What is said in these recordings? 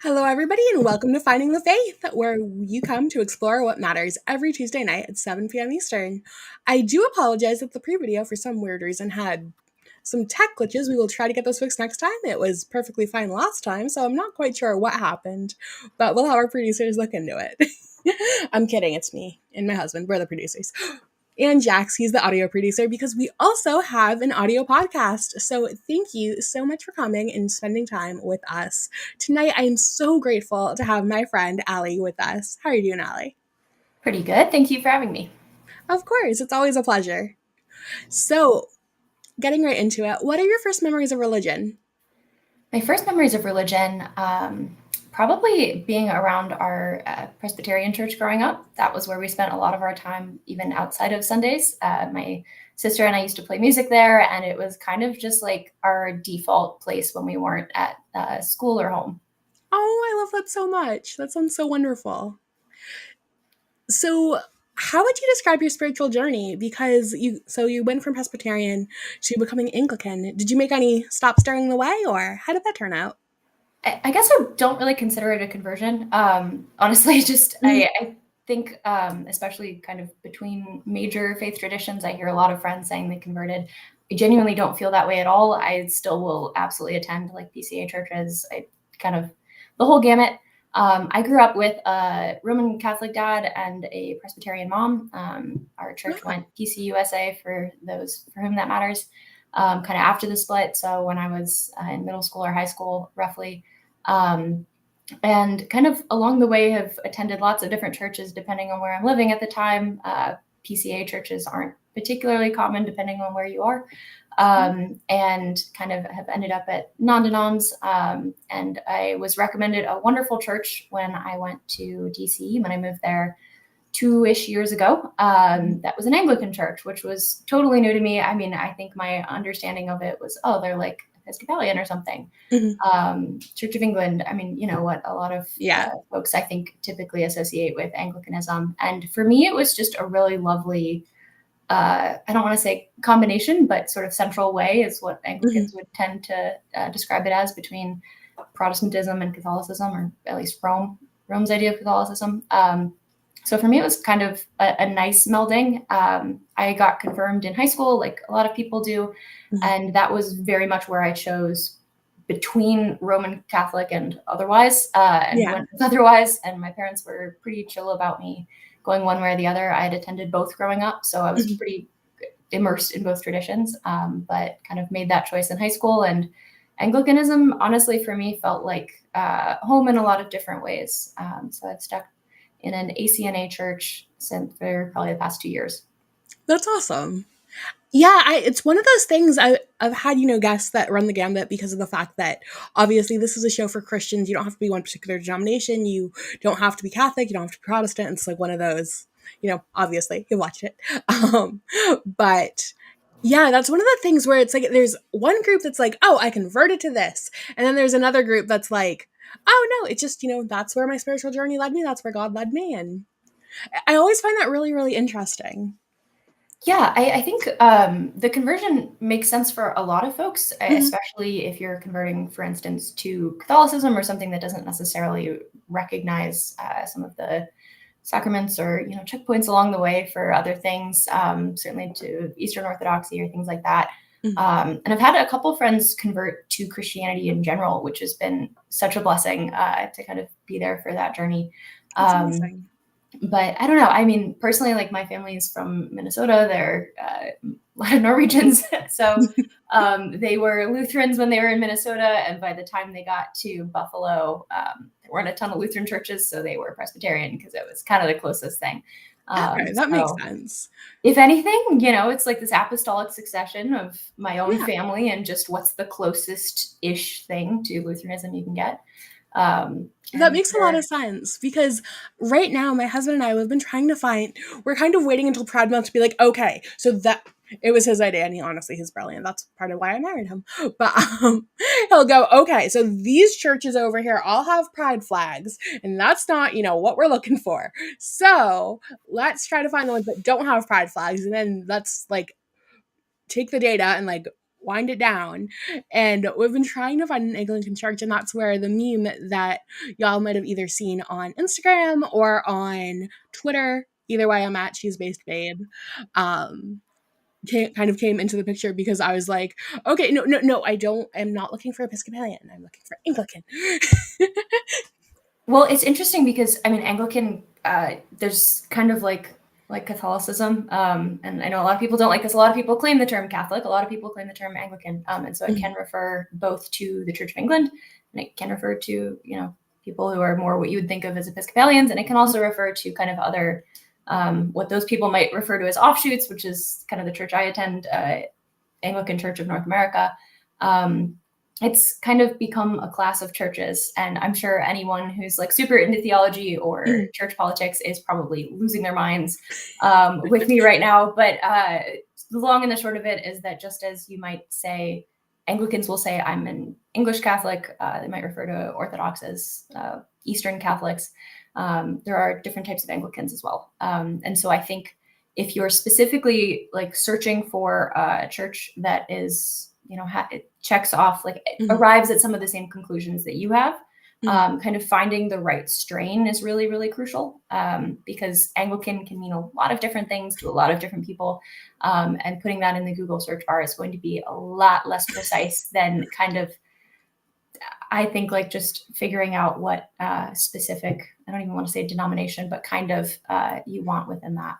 Hello, everybody, and welcome to Finding the Faith, where you come to explore what matters every Tuesday night at 7 p.m. Eastern. I do apologize that the pre video, for some weird reason, had some tech glitches. We will try to get those fixed next time. It was perfectly fine last time, so I'm not quite sure what happened, but we'll have our producers look into it. I'm kidding, it's me and my husband. We're the producers. And Jax, he's the audio producer because we also have an audio podcast. So thank you so much for coming and spending time with us. Tonight, I am so grateful to have my friend Allie with us. How are you doing, Allie? Pretty good. Thank you for having me. Of course, it's always a pleasure. So, getting right into it, what are your first memories of religion? My first memories of religion, probably being around our Presbyterian church growing up. That was where we spent a lot of our time, even outside of Sundays. My sister and I used to play music there, and it was kind of just like our default place when we weren't at school or home. Oh, I love that so much. That sounds so wonderful. So, how would you describe your spiritual journey? Because you went from Presbyterian to becoming Anglican. Did you make any stops during the way, or how did that turn out? I guess I don't really consider it a conversion. Honestly, just Mhm. I think, especially kind of between major faith traditions, I hear a lot of friends saying they converted. I genuinely don't feel that way at all. I still will absolutely attend like PCA churches. I kind of the whole gamut. I grew up with a Roman Catholic dad and a Presbyterian mom. Our church Wow. went PCUSA for those for whom that matters. Kind of after the split, so when I was in middle school or high school, roughly. Um, and kind of along the way have attended lots of different churches depending on where I'm living at the time. PCA churches aren't particularly common depending on where you are. And kind of have ended up at non-denoms. And I was recommended a wonderful church when I went to DC, when I moved there 2-ish years ago. That was an Anglican church, which was totally new to me. I mean, I think my understanding of it was, oh, they're like Episcopalian or something. Mhm. Church of England, I mean, you know what a lot of Yeah. folks I think typically associate with Anglicanism. And for me, it was just a really lovely, I don't want to say combination, but sort of central way is what Mhm. Anglicans would tend to describe it as, between Protestantism and Catholicism, or at least Rome's idea of Catholicism. So for me, it was kind of a nice melding. I got confirmed in high school, like a lot of people do, Mhm. and that was very much where I chose between Roman Catholic and otherwise, and Yeah. went with otherwise. And my parents were pretty chill about me going one way or the other. I had attended both growing up, so I was Mhm. pretty immersed in both traditions, but kind of made that choice in high school. And Anglicanism, honestly, for me, felt like home in a lot of different ways. So I've stuck in an ACNA church since for probably the past 2 years. That's awesome. Yeah, it's one of those things I've had, guests that run the gambit because of the fact that obviously this is a show for Christians. You don't have to be one particular denomination. You don't have to be Catholic. You don't have to be Protestant. It's like one of those, obviously you watch it. Um, but yeah, that's one of the things where it's like there's one group that's like, oh, I converted to this. And then there's another group that's like, oh no, it's just, that's where my spiritual journey led me. That's where God led me. And I always find that really, really interesting. Yeah, I think the conversion makes sense for a lot of folks, Mhm. especially if you're converting, for instance, to Catholicism or something that doesn't necessarily recognize some of the sacraments or checkpoints along the way for other things, certainly to Eastern Orthodoxy or things like that. Mhm. And I've had a couple friends convert to Christianity in general, which has been such a blessing to kind of be there for that journey. That's Um, amazing. but I don't know. I mean, personally, like my family is from Minnesota. They're a lot of Norwegians, so they were Lutherans when they were in Minnesota, and by the time they got to Buffalo, there weren't a ton of Lutheran churches, so they were Presbyterian because it was kind of the closest thing. Okay, that makes So, sense. if anything, it's like this apostolic succession of my own Yeah, family and just what's the closest ish thing to Lutheranism you can get. Um, that and makes a lot for of sense because right now my husband and I have been trying to find we're kind of waiting until Pride Month to be like, okay, so that it was his idea and he's brilliant. That's part of why I married him. But he'll go, okay, so these churches over here all have pride flags, and that's not, what we're looking for. So let's try to find the ones that don't have pride flags, and then let's like take the data and like wind it down. And we've been trying to find an Anglican church, and that's where the meme that y'all might have either seen on Instagram or on Twitter. Either way, I'm at She's Based Babe. Um, kind of came into the picture because I was like, okay, no, I'm not looking for Episcopalian. I'm looking for Anglican. Well, it's interesting because I mean, Anglican, there's kind of like Catholicism, and I know a lot of people don't like this. A lot of people claim the term Catholic. A lot of people claim the term Anglican, and so it can refer both to the Church of England, and it can refer to people who are more what you would think of as Episcopalians, and it can also refer to kind of other what those people might refer to as offshoots, which is kind of the church I attend, Anglican Church of North America. It's kind of become a class of churches, and I'm sure anyone who's like super into theology or church politics is probably losing their minds with me right now. But the long and the short of it is that just as you might say, Anglicans will say I'm an English Catholic, they might refer to Orthodox as Eastern Catholics. There are different types of Anglicans as well. And so I think if you're specifically like searching for a church that is, it checks off, like arrives at some of the same conclusions that you have, kind of finding the right strain is really, really crucial, because Anglican can mean a lot of different things to a lot of different people. And putting that in the Google search bar is going to be a lot less precise than kind of, I think, like just figuring out what specific, I don't even want to say denomination, but kind of you want within that.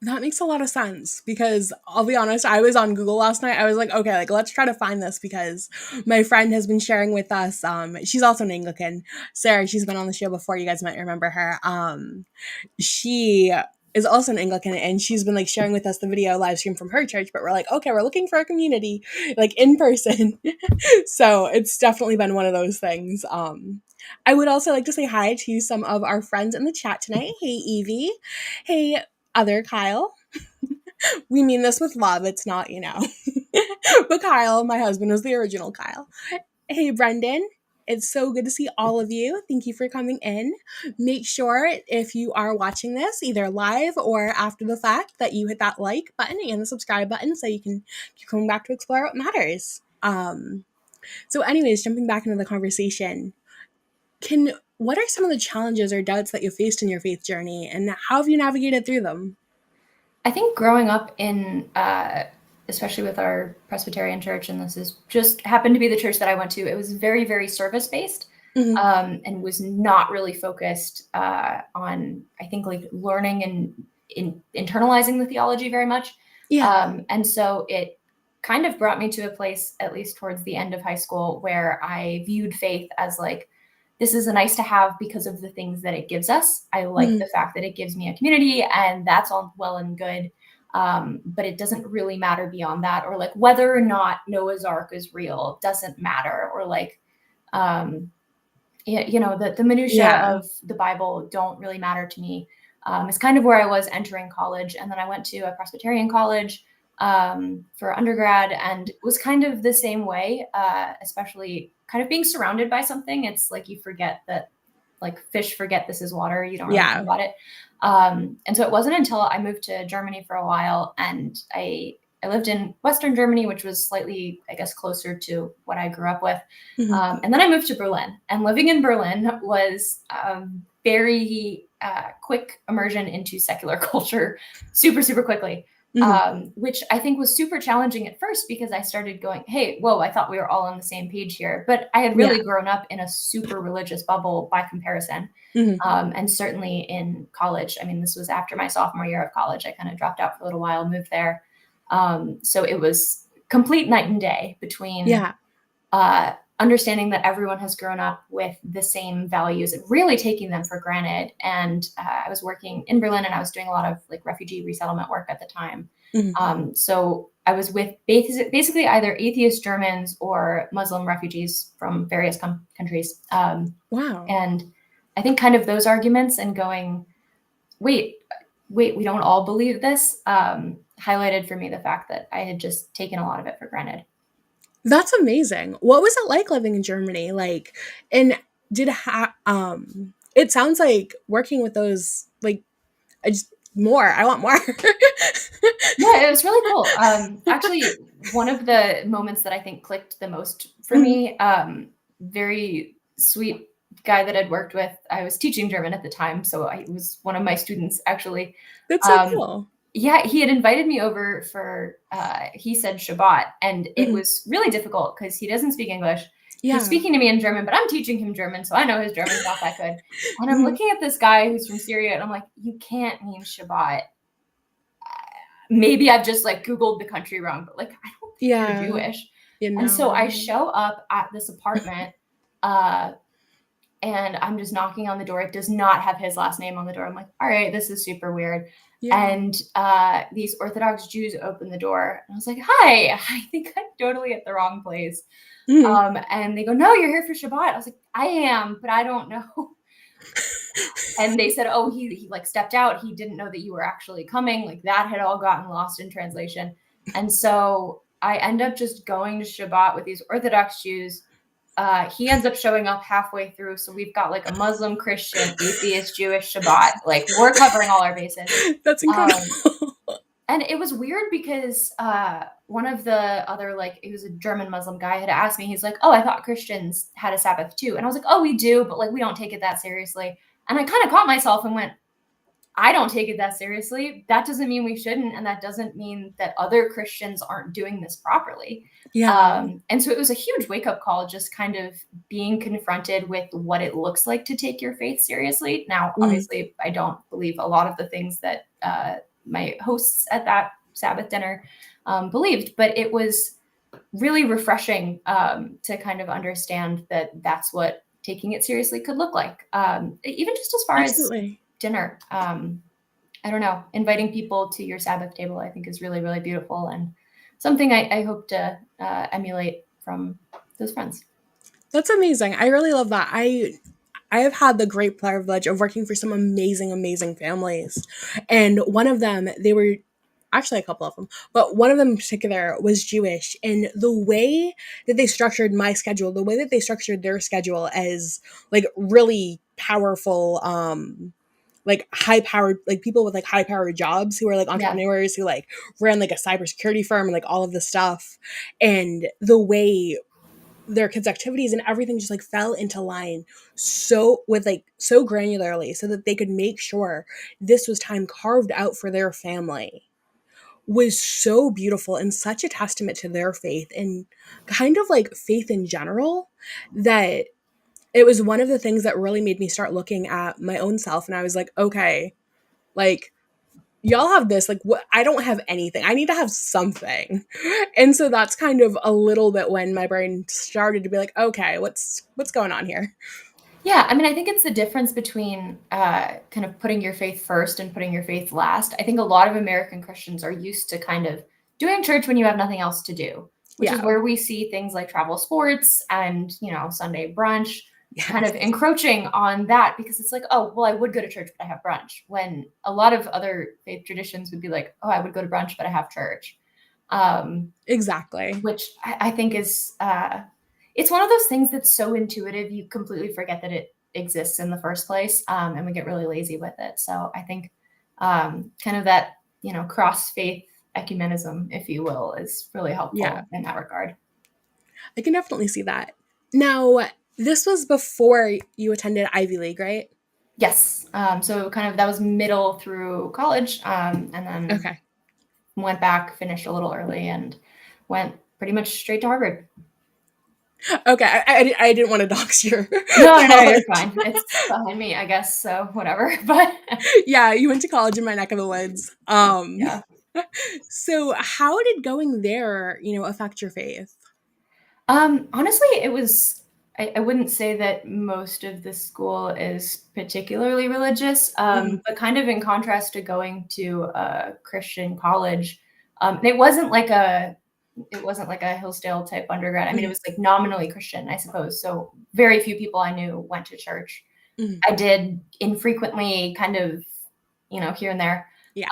That makes a lot of sense because I'll be honest, I was on Google last night. I was like, okay, like let's try to find this because my friend has been sharing with us. She's also an Anglican. Sarah, she's been on the show before. You guys might remember her. She is also an Anglican, and she's been like sharing with us the video live stream from her church. But we're like, okay, we're looking for a community, like in person. So it's definitely been one of those things. I would also like to say hi to some of our friends in the chat tonight. Hey, Evie. Hey, other Kyle. We mean this with love. It's not, But Kyle, my husband, was the original Kyle. Hey, Brendan. It's so good to see all of you. Thank you for coming in. Make sure if you are watching this, either live or after the fact, that you hit that like button and the subscribe button so you can keep coming back to explore what matters. So anyways, jumping back into the conversation, what are some of the challenges or doubts that you faced in your faith journey, and how have you navigated through them? I think growing up in, especially with our Presbyterian church, and this is just happened to be the church that I went to, it was very, very service-based, and was not really focused on, I think, like learning and internalizing the theology very much. And so it kind of brought me to a place, at least towards the end of high school, where I viewed faith as like, this is a nice to have because of the things that it gives us. I like the fact that it gives me a community, and that's all well and good. But it doesn't really matter beyond that, or like whether or not Noah's Ark is real doesn't matter, or like, the minutia of the Bible don't really matter to me. It's kind of where I was entering college. And then I went to a Presbyterian college for undergrad, and it was kind of the same way, especially kind of being surrounded by something. It's like you forget that, like fish forget this is water. You don't really think about it. And so it wasn't until I moved to Germany for a while, and I lived in Western Germany, which was slightly, I guess, closer to what I grew up with. And then I moved to Berlin, and living in Berlin was very quick immersion into secular culture, super, super quickly. Which I think was super challenging at first, because I started going, hey, whoa, I thought we were all on the same page here. But I had really grown up in a super religious bubble by comparison. And certainly in college, I mean, this was after my sophomore year of college. I kind of dropped out for a little while, moved there. So it was complete night and day between understanding that everyone has grown up with the same values and really taking them for granted. And I was working in Berlin, and I was doing a lot of like refugee resettlement work at the time. So I was with basically either atheist Germans or Muslim refugees from various countries. Wow. And I think kind of those arguments and going, wait, we don't all believe this, highlighted for me the fact that I had just taken a lot of it for granted. That's amazing. What was it like living in Germany? Like, and it sounds like working with those, like, I want more. Yeah, it was really cool. Actually, one of the moments that I think clicked the most for Mhm. me, very sweet guy that I'd worked with. I was teaching German at the time, so I was one of my students actually. That's so Um, cool. yeah, he had invited me over for he said Shabbat, and it Mhm. was really difficult because he doesn't speak English. He's Yeah. speaking to me in German, but I'm teaching him German, so I know his German's not that good. And I'm Mhm. looking at this guy who's from Syria, and I'm like, you can't mean Shabbat. Maybe I've just like Googled the country wrong, but like, I don't think you're Yeah. Jewish. You And so I know. show up at this apartment, uh, and I'm just knocking on the door. It does not have his last name on the door. I'm like, all right, this is super weird. Yeah. And these Orthodox Jews open the door. And I was like, hi, I think I'm totally at the wrong place. Mhm. And they go, no, you're here for Shabbat. I was like, I am, but I don't know. And they said, oh, he like stepped out. He didn't know that you were actually coming. Like that had all gotten lost in translation. And so I end up just going to Shabbat with these Orthodox Jews. He ends up showing up halfway through. So we've got like a Muslim, Christian, atheist, Jewish Shabbat. Like we're covering all our bases. That's incredible. Um, and it was weird because one of the other, like, it was a German Muslim guy had asked me, he's like, oh, I thought Christians had a Sabbath too. And I was like, oh, we do, but like, we don't take it that seriously. And I kind of caught myself and went, I don't take it that seriously. That doesn't mean we shouldn't. And that doesn't mean that other Christians aren't doing this properly. Yeah. And so it was a huge wake up call, just kind of being confronted with what it looks like to take your faith seriously. Now, Mhm. obviously, I don't believe a lot of the things that my hosts at that Sabbath dinner believed, but it was really refreshing to kind of understand that that's what taking it seriously could look like. Even just as far as Absolutely. dinner. I don't know, inviting people to your Sabbath table, I think is really, really beautiful and something I hope to emulate from those friends. That's amazing. I really love that. I have had the great privilege of working for some amazing, amazing families. And one of them, they were actually a couple of them, but one of them in particular was Jewish. And the way that they structured my schedule, the way that they structured their schedule as like really powerful, like high powered, like people with like high powered jobs who are like Yeah. entrepreneurs who like ran like a cybersecurity firm and like all of this stuff. And the way their kids' activities and everything just like fell into line so with like so granularly so that they could make sure this was time carved out for their family was so beautiful and such a testament to their faith and kind of like faith in general that it was one of the things that really made me start looking at my own self and I was like, okay, like y'all have this, like what, I don't have anything, I need to have something. And so that's kind of a little bit when my brain started to be like, okay, what's going on here. Yeah, I mean, I think it's the difference between kind of putting your faith first and putting your faith last. I think a lot of American Christians are used to kind of doing church when you have nothing else to do, which is Yeah. where we see things like travel sports and, you know, Sunday brunch kind Yes. of encroaching on that because it's like, oh, well, I would go to church, but I have brunch. When a lot of other faith traditions would be like, oh, I would go to brunch, but I have church. Um, Exactly. which I think is it's one of those things that's so intuitive you completely forget that it exists in the first place, and we get really lazy with it. So I think kind of that, you know, cross faith ecumenism, if you will, is really Yeah, helpful in that regard. I can definitely see that. Now, this was before you attended Ivy League, right? Yes, so kind of that was middle through college, and then Okay. went back, finished a little early, and went pretty much straight to Harvard. Okay, I didn't want to dox your No, no, no, you're college. fine. It's behind me, I guess. So whatever. But Yeah, you went to college in my neck of the woods. yeah. So how did going there, affect your faith? Honestly, it was. I wouldn't say that most of the school is particularly religious, Mhm. but kind of in contrast to going to a Christian college, and it wasn't like a Hillsdale type undergrad. I mean, it Mhm. was like nominally Christian, I suppose. So very few people I knew went to church. Mhm. I did infrequently, kind of, you know, here and there. Yeah.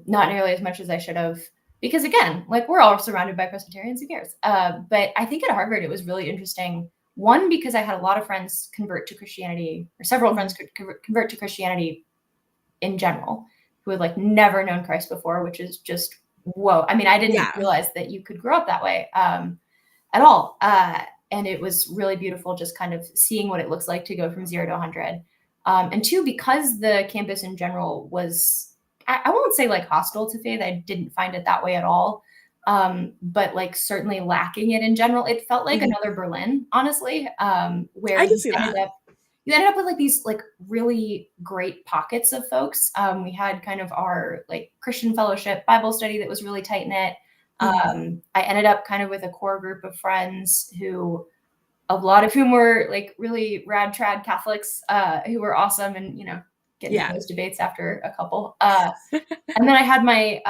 Not nearly as much as I should have, because again, like we're all surrounded by Presbyterians, who cares? But I think at Harvard it was really interesting. One, because I had a lot of friends convert to Christianity, or several friends Mhm. could convert to Christianity in general, who had like never known Christ before, which is just whoa. I mean, I didn't Yeah. realize that you could grow up that way at all. And it was really beautiful just kind of seeing what it looks like to go from 0 to 100. And two, because the campus in general was, I won't say like hostile to faith. I didn't find it that way at all. But like certainly lacking it in general, it felt like Mhm. another Berlin, honestly, where I can see that. you ended up with like these like really great pockets of folks. We had kind of our like Christian fellowship Bible study that was really tight knit. Mhm. I ended up kind of with a core group of friends who, a lot of whom were like really rad trad Catholics, who were awesome and, you know, getting in Yeah. those debates after a couple. And then I had my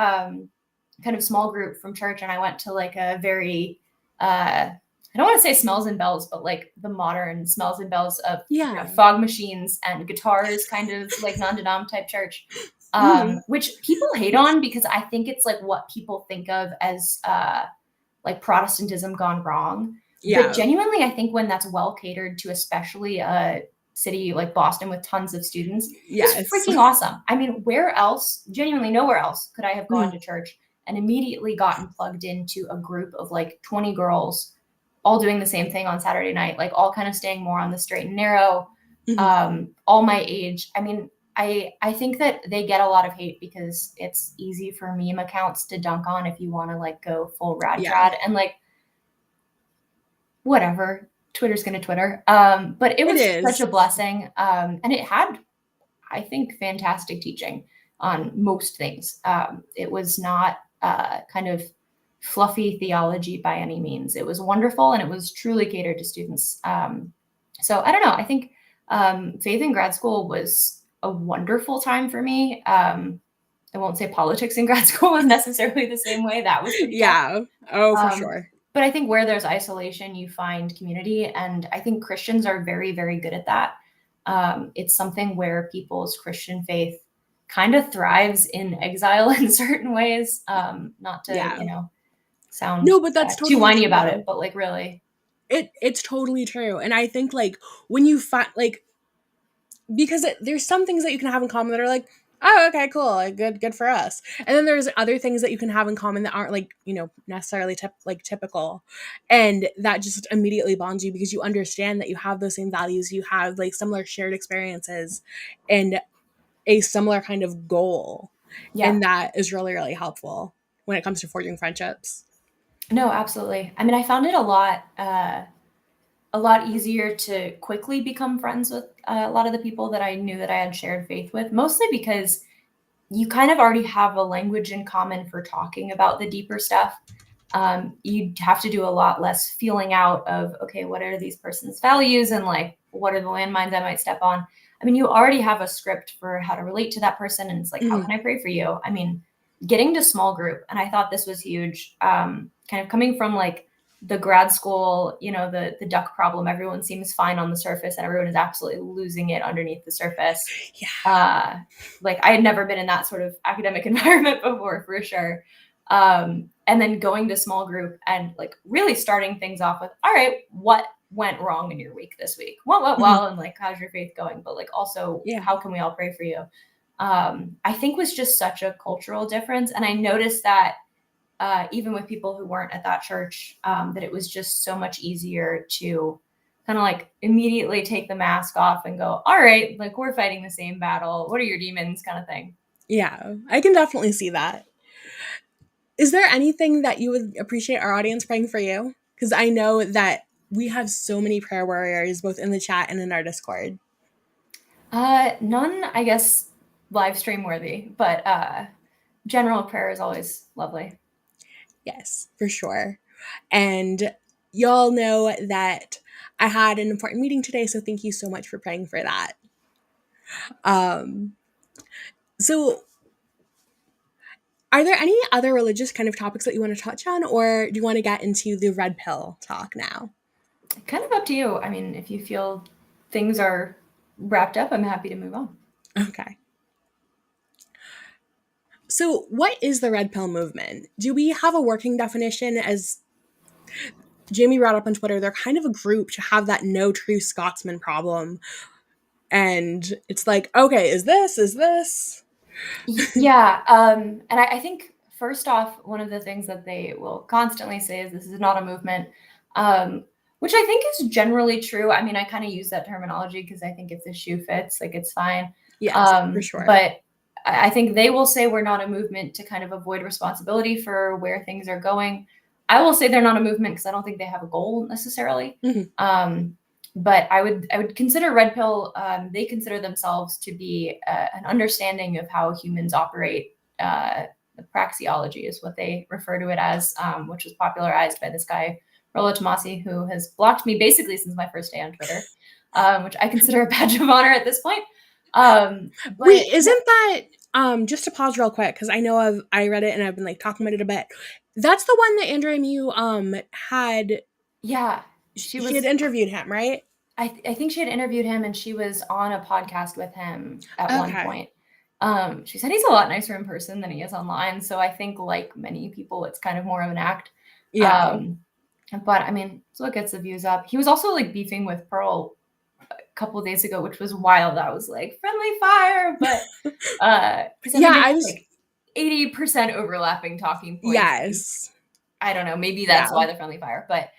kind of small group from church, and I went to like a very, I don't want to say smells and bells, but like the modern smells and bells of, you know, Yeah. fog machines and guitars, kind of like non-denom type church, Mhm. which people hate on because I think it's like what people think of as like Protestantism gone wrong. But Yeah. genuinely, I think when that's well catered to, especially a city like Boston with tons of students, is Yes. freaking awesome. I mean, where else, genuinely nowhere else, could I have gone Mhm. to church and immediately gotten plugged into a group of like 20 girls all doing the same thing on Saturday night, like all kind of staying more on the straight and narrow, Mhm. all my age. I mean, I think that they get a lot of hate because it's easy for meme accounts to dunk on if you want to like go full rad Yeah. trad and like whatever. Twitter's gonna Twitter. But it It was such is. a blessing. And it had, I think, fantastic teaching on most things. It was not kind of fluffy theology by any means. It was wonderful and it was truly catered to students. So I don't know. I think faith in grad school was a wonderful time for me. I won't say politics in grad school was necessarily the same way. That was pretty tough. Yeah. Oh, for Um, sure. but I think where there's isolation, you find community. And I think Christians are very, very good at that. It's something where people's Christian faith kind of thrives in exile in certain ways. Not to, Yeah. you know, sound No, but that's too totally whiny about it, true. but like really, It's totally true. And I think like when you find like because there's some things that you can have in common that are like, oh, okay, cool, like, good for us. And then there's other things that you can have in common that aren't like, you know, necessarily like typical, and that just immediately bonds you because you understand that you have those same values, you have like similar shared experiences, and a similar kind of goal, yeah. and that is really really helpful when it comes to forging friendships. No, absolutely. I mean, I found it a lot easier to quickly become friends with a lot of the people that I knew that I had shared faith with, mostly because you kind of already have a language in common for talking about the deeper stuff. You'd have to do a lot less feeling out of, okay, what are these person's values and like, what are the landmines I might step on? I mean, you already have a script for how to relate to that person. And it's like, how Mhm. can I pray for you? I mean, getting to small group. And I thought this was huge. Kind of coming from like the grad school, you know, the duck problem, everyone seems fine on the surface and everyone is absolutely losing it underneath the surface. Yeah. uh, like I had never been in that sort of academic environment before, for sure. And then going to small group and like really starting things off with, all right, what went wrong in your week this week? What went Mhm. well? And like, how's your faith going? But like, also, Yeah. how can we all pray for you? I think was just such a cultural difference. And I noticed that even with people who weren't at that church, that it was just so much easier to kind of like immediately take the mask off and go, all right, like we're fighting the same battle. What are your demons kind of thing? Yeah, I can definitely see that. Is there anything that you would appreciate our audience praying for you? Because I know that we have so many prayer warriors both in the chat and in our Discord. None, I guess, live stream worthy, but general prayer is always lovely. Yes, for sure. And y'all know that I had an important meeting today, so thank you so much for praying for that. Um, so, are there any other religious kind of topics that you want to touch on, or do you want to get into the red pill talk now? Kind of up to you. I mean, if you feel things are wrapped up, I'm happy to move on. Okay. So, what is the red pill movement? Do we have a working definition? As Jamie brought up on Twitter, they're kind of a group to have that no true Scotsman problem. And it's like, okay, is this? Yeah, and I think first off, one of the things that they will constantly say is this is not a movement, which I think is generally true. I mean, I kind of use that terminology because I think if the shoe fits, like it's fine. Yes, for sure. But I think they will say we're not a movement to kind of avoid responsibility for where things are going. I will say they're not a movement because I don't think they have a goal necessarily. But I would consider Red Pill. They consider themselves to be an understanding of how humans operate. The praxeology is what they refer to it as, which was popularized by this guy Rollo Tomasi, who has blocked me basically since my first day on Twitter, which I consider a badge of honor at this point. Wait, isn't that just to pause real quick because I read it and I've been like talking about it a bit. That's the one that Andrea Mew had. Yeah, she had interviewed him, right? I think she had interviewed him and she was on a podcast with him at one point. She said he's a lot nicer in person than he is online. So I think like many people, it's kind of more of an act. Yeah. But I mean, so it gets the views up. He was also like beefing with Pearl a couple of days ago, which was wild. I was like, friendly fire, but I was like 80% overlapping talking points. Yes. I don't know. Maybe that's why the friendly fire. But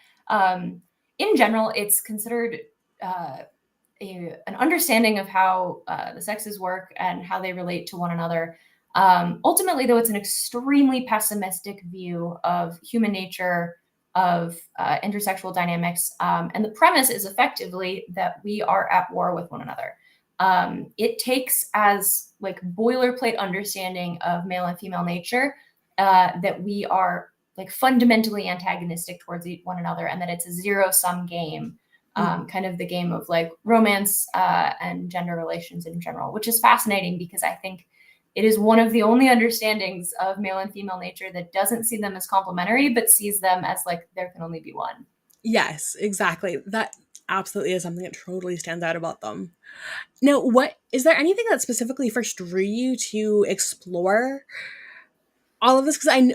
in general, it's considered an understanding of how the sexes work and how they relate to one another. Ultimately, though, it's an extremely pessimistic view of human nature, of intersexual dynamics. And the premise is effectively that we are at war with one another. It takes as like boilerplate understanding of male and female nature that we are like fundamentally antagonistic towards one another and that it's a zero-sum game. Kind of the game of like romance and gender relations in general, which is fascinating because I think it is one of the only understandings of male and female nature that doesn't see them as complementary, but sees them as like there can only be one. Yes, exactly. That absolutely is something that totally stands out about them. Now, what is there anything that specifically first drew you to explore all of this? Because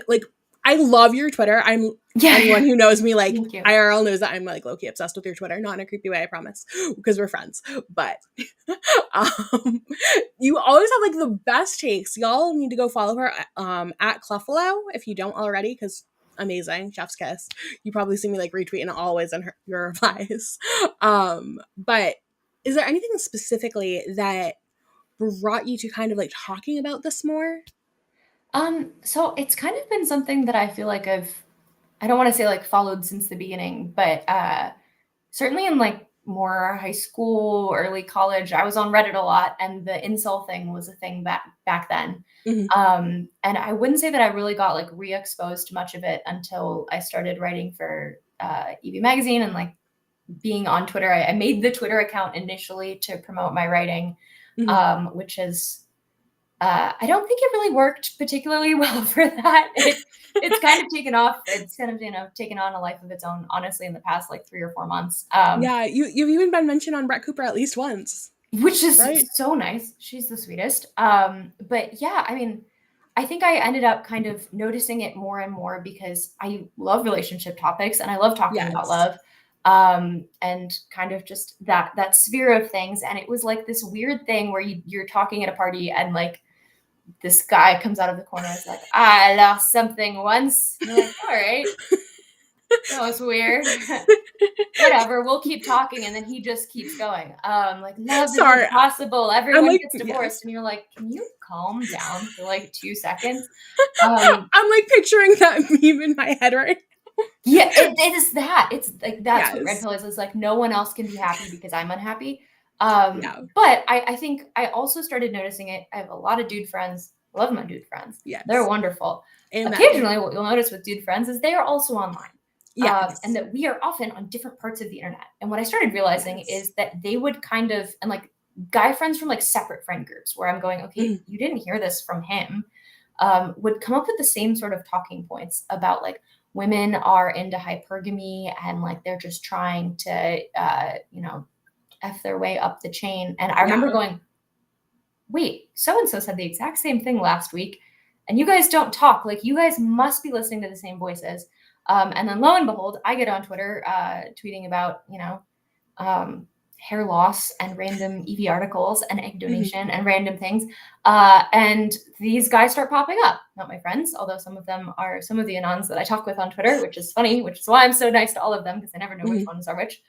I love your Twitter. Anyone who knows me, like IRL knows that I'm like low-key obsessed with your Twitter, not in a creepy way, I promise, because we're friends. But you always have like the best takes. Y'all need to go follow her at Cloughfellow if you don't already, because amazing, chef's kiss. You probably see me like retweeting always in your replies. But is there anything specifically that brought you to kind of like talking about this more? So it's kind of been something that I feel like I don't want to say like followed since the beginning, but certainly in like more high school, early college, I was on Reddit a lot, and the incel thing was a thing back then. And I wouldn't say that I really got like re-exposed to much of it until I started writing for EV Magazine and like being on Twitter. I made the Twitter account initially to promote my writing, which is I don't think it really worked particularly well for that. It's kind of taken off. It's kind of taken on a life of its own, honestly, in the past like 3 or 4 months. Yeah, you've even been mentioned on Brett Cooper at least once, which is so nice. She's the sweetest. But yeah, I mean, I think I ended up kind of noticing it more and more because I love relationship topics and I love talking about love. And kind of just that sphere of things. And it was like this weird thing where you're talking at a party and like this guy comes out of the corner and is like, I lost something once. And you're like, all right. That was weird. Whatever, we'll keep talking. And then he just keeps going. Like, love is impossible. Everyone gets divorced. And you're like, can you calm down for like 2 seconds? I'm like picturing that meme in my head right now. Yeah, it is that. It's like that's what Red Pill is. It's like no one else can be happy because I'm unhappy. But I think I also started noticing it. I have a lot of dude friends. I love my dude friends. Yes. They're wonderful. Amen. Occasionally, what you'll notice with dude friends is they are also online. Yes. And that we are often on different parts of the internet. And what I started realizing is that they would kind of, and like guy friends from like separate friend groups where I'm going, okay, you didn't hear this from him, would come up with the same sort of talking points about like women are into hypergamy and like they're just trying to, F their way up the chain. And I remember going, wait, so-and-so said the exact same thing last week. And you guys don't talk. Like you guys must be listening to the same voices. And then lo and behold, I get on Twitter tweeting about, hair loss and random EV articles and egg donation and random things. And these guys start popping up. Not my friends, although some of them are some of the Anons that I talk with on Twitter, which is funny, which is why I'm so nice to all of them because I never know which ones are which.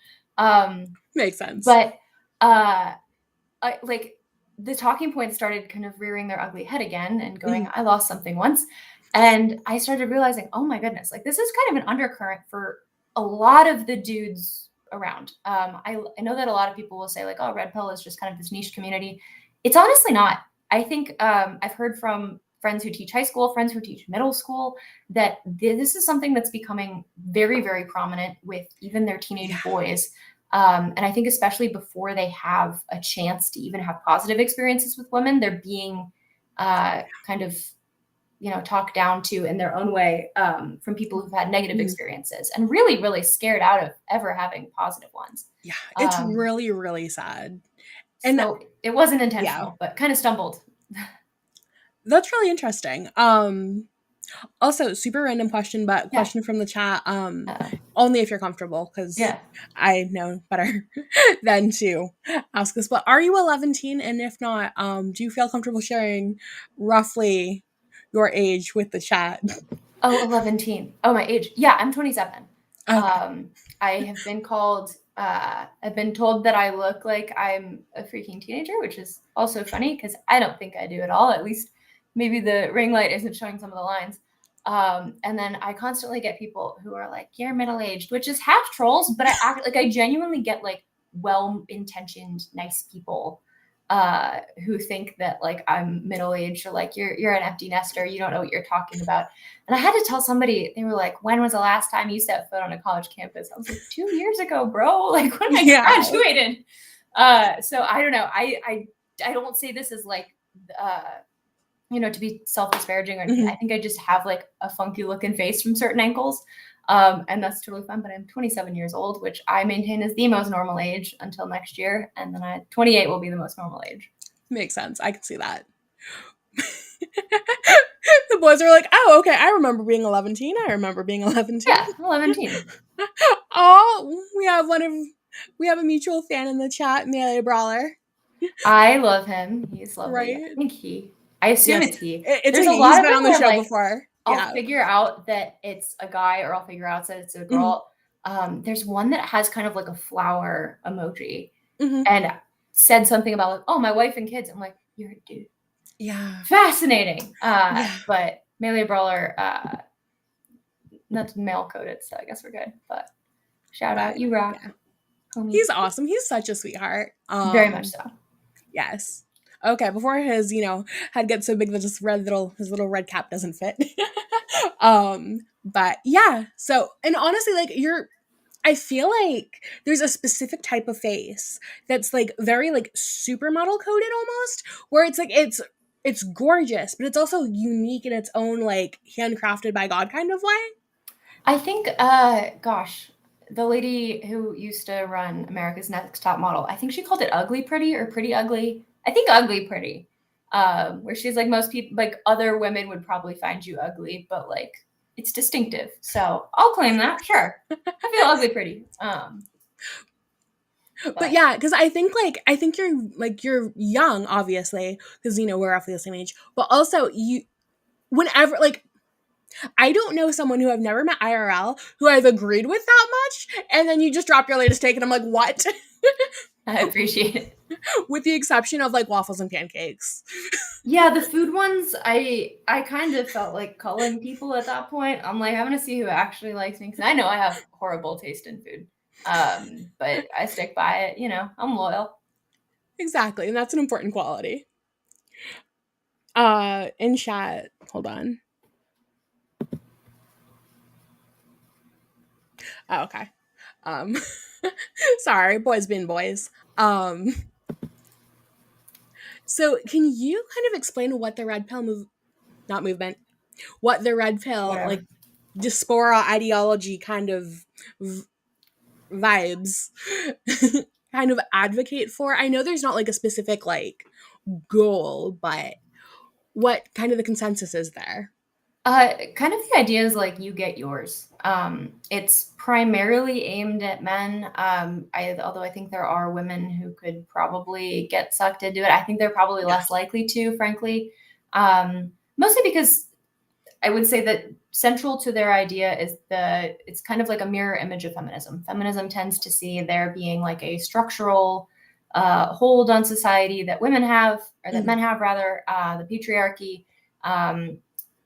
Makes sense. But like the talking points started kind of rearing their ugly head again and going, I lost something once. And I started realizing, oh my goodness, like this is kind of an undercurrent for a lot of the dudes around. I know that a lot of people will say like, oh, red pill is just kind of this niche community. It's honestly not. I think I've heard from friends who teach high school, friends who teach middle school, that this is something that's becoming very, very prominent with even their teenage boys. And I think especially before they have a chance to even have positive experiences with women, they're being kind of, talked down to in their own way from people who've had negative experiences and really, really scared out of ever having positive ones. Yeah, it's really, really sad. And so it wasn't intentional, but kind of stumbled. That's really interesting. Also, super random question, but question from the chat. Only if you're comfortable, because I know better than to ask this. But are you 11 teen? And if not, do you feel comfortable sharing roughly your age with the chat? Oh, 11 teen. Oh, my age. Yeah, I'm 27. Okay. I have been called. I've been told that I look like I'm a freaking teenager, which is also funny because I don't think I do at all. At least maybe the ring light isn't showing some of the lines. And then I constantly get people who are like, you're middle-aged, which is half trolls, but I genuinely get like well-intentioned, nice people who think that like I'm middle-aged or like you're an empty nester, you don't know what you're talking about. And I had to tell somebody, they were like, when was the last time you set foot on a college campus? I was like, 2 years ago, bro. Like when I graduated. So I don't know. I don't say this as like to be self-disparaging or anything. I think I just have like a funky looking face from certain angles. And that's totally fine. But I'm 27 years old, which I maintain is the most normal age until next year. And then 28 will be the most normal age. Makes sense. I can see that. The boys are like, oh, okay, I remember being 11 teen. I remember being 11 teen. Yeah, 11 teen. Oh, we have a mutual fan in the chat, Melee Brawler. I love him. He's lovely. Right? I assume it's he. There's a lot of been on the show before. I'll figure out that it's a guy or I'll figure out that it's a girl. There's one that has kind of like a flower emoji and said something about like, oh, my wife and kids. I'm like, you're a dude. Yeah. Fascinating. But Melee Brawler, that's male coded, so I guess we're good. But shout out, you rock. Yeah. He's awesome. He's such a sweetheart. Very much so. Yes. Okay, before his, head gets so big that his little red cap doesn't fit. But yeah. So, and honestly, like I feel like there's a specific type of face that's like very like supermodel coded almost, where it's like it's gorgeous, but it's also unique in its own like handcrafted by God kind of way. I think, the lady who used to run America's Next Top Model, I think she called it Ugly Pretty or Pretty Ugly. I think Ugly Pretty, where she's like, most people, like other women would probably find you ugly, but like it's distinctive. So I'll claim that. Sure. I feel Ugly Pretty. But yeah, because I think you're young, obviously, because we're roughly the same age. But also whenever like I don't know someone who I've never met IRL who I've agreed with that much, and then you just drop your latest take, and I'm like, what? I appreciate it. With the exception of like waffles and pancakes. Yeah, the food ones, I kind of felt like culling people at that point. I'm like, I'm gonna see who actually likes me because I know I have horrible taste in food. But I stick by it. I'm loyal. Exactly, and that's an important quality. In chat, hold on. Oh, okay. Sorry, boys being boys. So can you kind of explain what the red pill what the red pill like dyspora ideology kind of vibes kind of advocate for? I know there's not like a specific like goal, but what kind of the consensus is there? Kind of the idea is like you get yours. It's primarily aimed at men. Although I think there are women who could probably get sucked into it. I think they're probably Yeah. less likely to, frankly. Mostly because I would say that central to their idea is it's kind of like a mirror image of feminism. Feminism tends to see there being like a structural hold on society that women have, or that men have rather, the patriarchy.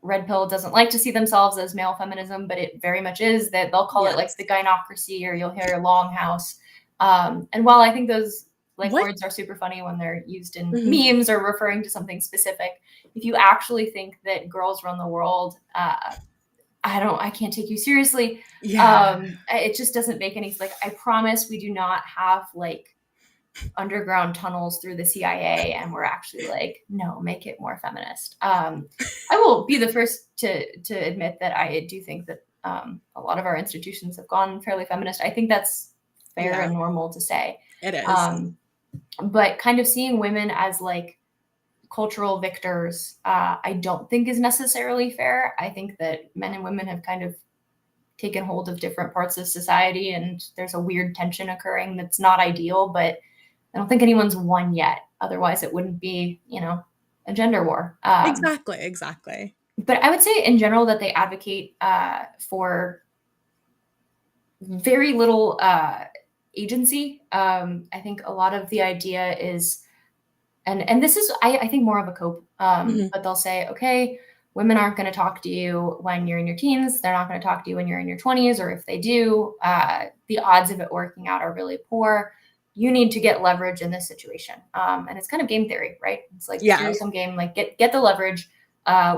Red Pill doesn't like to see themselves as male feminism, but it very much is. That they'll call it like Yes. the gynocracy, or you'll hear longhouse. And while I think those like What? words are super funny when they're used in memes or referring to something specific, if you actually think that girls run the world, I can't take you seriously. Yeah. It just doesn't make any, like, I promise we do not have like underground tunnels through the CIA, and we're actually like, no, make it more feminist. I will be the first to admit that I do think that a lot of our institutions have gone fairly feminist. I think that's fair Yeah. and normal to say. It is. But kind of seeing women as like cultural victors, I don't think is necessarily fair. I think that men and women have kind of taken hold of different parts of society, and there's a weird tension occurring that's not ideal, but I don't think anyone's won yet. Otherwise, it wouldn't be, a gender war. Exactly. Exactly. But I would say in general that they advocate for very little agency. I think a lot of the idea is, and this is, I think, more of a cope. But they'll say, okay, women aren't going to talk to you when you're in your teens. They're not going to talk to you when you're in your 20s, or if they do, the odds of it working out are really poor. You need to get leverage in this situation. And it's kind of game theory, right? It's like Yeah. zero-sum game, like get the leverage.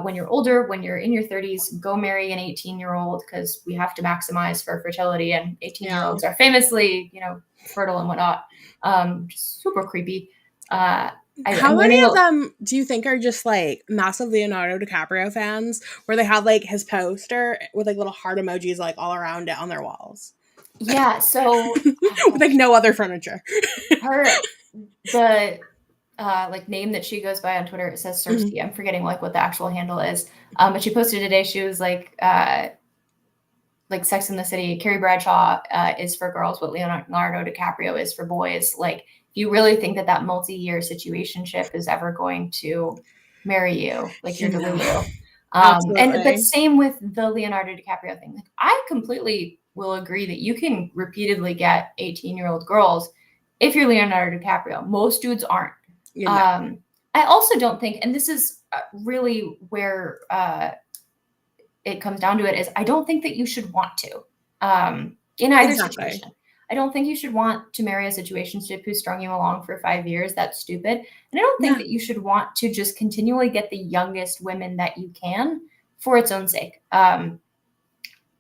When you're older, when you're in your 30s, go marry an 18-year-old, because we have to maximize for fertility, and 18-year-olds are famously, fertile and whatnot. Just super creepy. How I'm many learning of them do you think are just like massive Leonardo DiCaprio fans, where they have like his poster with like little heart emojis like all around it on their walls? Yeah, so With like no other furniture. the like name that she goes by on Twitter, it says Cersei. I'm forgetting like what the actual handle is. But she posted today, she was like Sex in the City, Carrie Bradshaw is for girls what Leonardo DiCaprio is for boys. Like, if you really think that multi-year situationship is ever going to marry you, like, you're delulu. But Absolutely. same with the Leonardo DiCaprio thing. Like, I completely will agree that you can repeatedly get 18-year-old girls if you're Leonardo DiCaprio. Most dudes aren't. I also don't think, and this is really where it comes down to it, is I don't think that you should want to, in either Exactly. situation. I don't think you should want to marry a situationship who strung you along for 5 years. That's stupid. And I don't think Yeah. that you should want to just continually get the youngest women that you can for its own sake.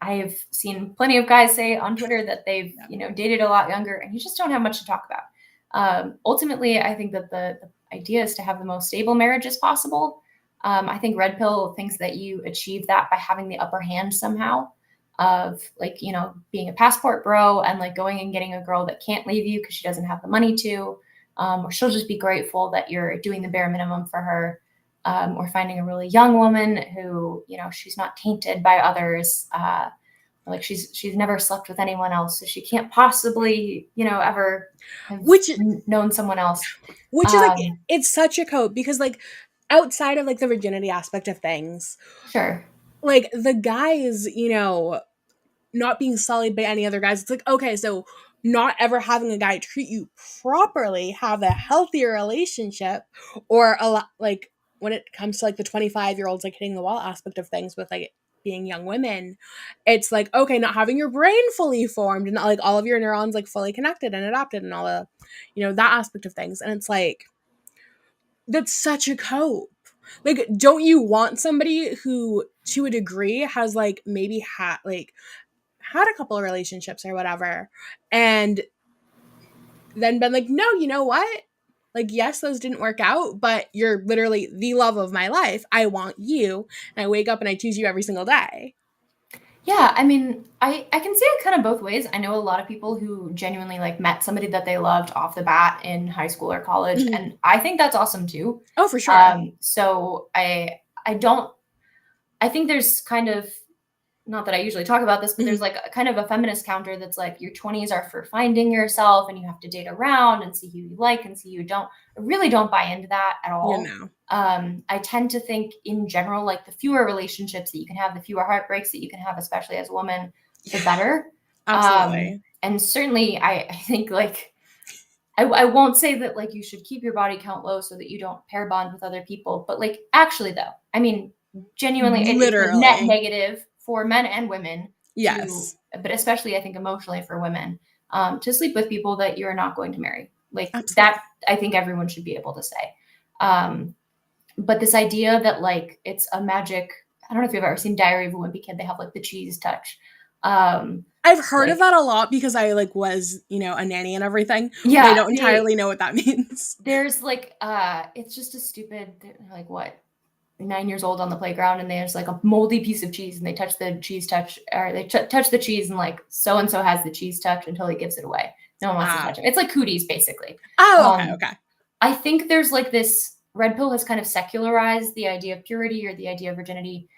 I've seen plenty of guys say on Twitter that they've, dated a lot younger, and you just don't have much to talk about. Ultimately, I think that the idea is to have the most stable marriages possible. I think Red Pill thinks that you achieve that by having the upper hand somehow, of like, being a passport bro, and like going and getting a girl that can't leave you because she doesn't have the money to, or she'll just be grateful that you're doing the bare minimum for her. Or finding a really young woman who, she's not tainted by others. Like she's never slept with anyone else, so she can't possibly, ever have Which known someone else. is like, it's such a cope, because like outside of like the virginity aspect of things, Sure. like the guys, not being sullied by any other guys. It's like, okay, so not ever having a guy treat you properly, have a healthier relationship, or a lot like when it comes to like the 25-year-olds like hitting the wall aspect of things with like being young women, it's like, okay, not having your brain fully formed and not like all of your neurons like fully connected and adapted and all the, that aspect of things. And it's like, that's such a cope. Like, don't you want somebody who, to a degree, has like maybe had a couple of relationships or whatever, and then been like, no, you know what? Like, yes, those didn't work out, but you're literally the love of my life. I want you. And I wake up and I choose you every single day. Yeah, I mean, I can see it kind of both ways. I know a lot of people who genuinely like met somebody that they loved off the bat in high school or college, and I think that's awesome too. Oh, for sure. So I think there's kind of not that I usually talk about this, but there's like a kind of a feminist counter that's like your 20s are for finding yourself and you have to date around and see who you like and see who you don't. I really don't buy into that at all. I tend to think in general, like the fewer relationships that you can have, the fewer heartbreaks that you can have, especially as a woman, the better. Absolutely. And certainly I think like, I won't say that like you should keep your body count low so that you don't pair bond with other people, but like actually though, I mean, genuinely, it's a net negative for men and women yes, but especially I think emotionally for women, to sleep with people that you're not going to marry. Like absolutely. that, I think everyone should be able to say. But this idea that like it's a magic, I don't know if you've ever seen Diary of a Wimpy Kid. They have like the cheese touch. I've heard of that a lot because I like was, you know, a nanny and everything. Yeah, but I don't entirely know what that means. There's like, it's just a stupid, like what, 9 years old on the playground, and there's like a moldy piece of cheese, and they touch the cheese touch, or they touch the cheese, and like so and so has the cheese touch until he gives it away. No one wants to touch it. It's like cooties, basically. Okay. I think there's like this red pill has kind of secularized the idea of purity or the idea of virginity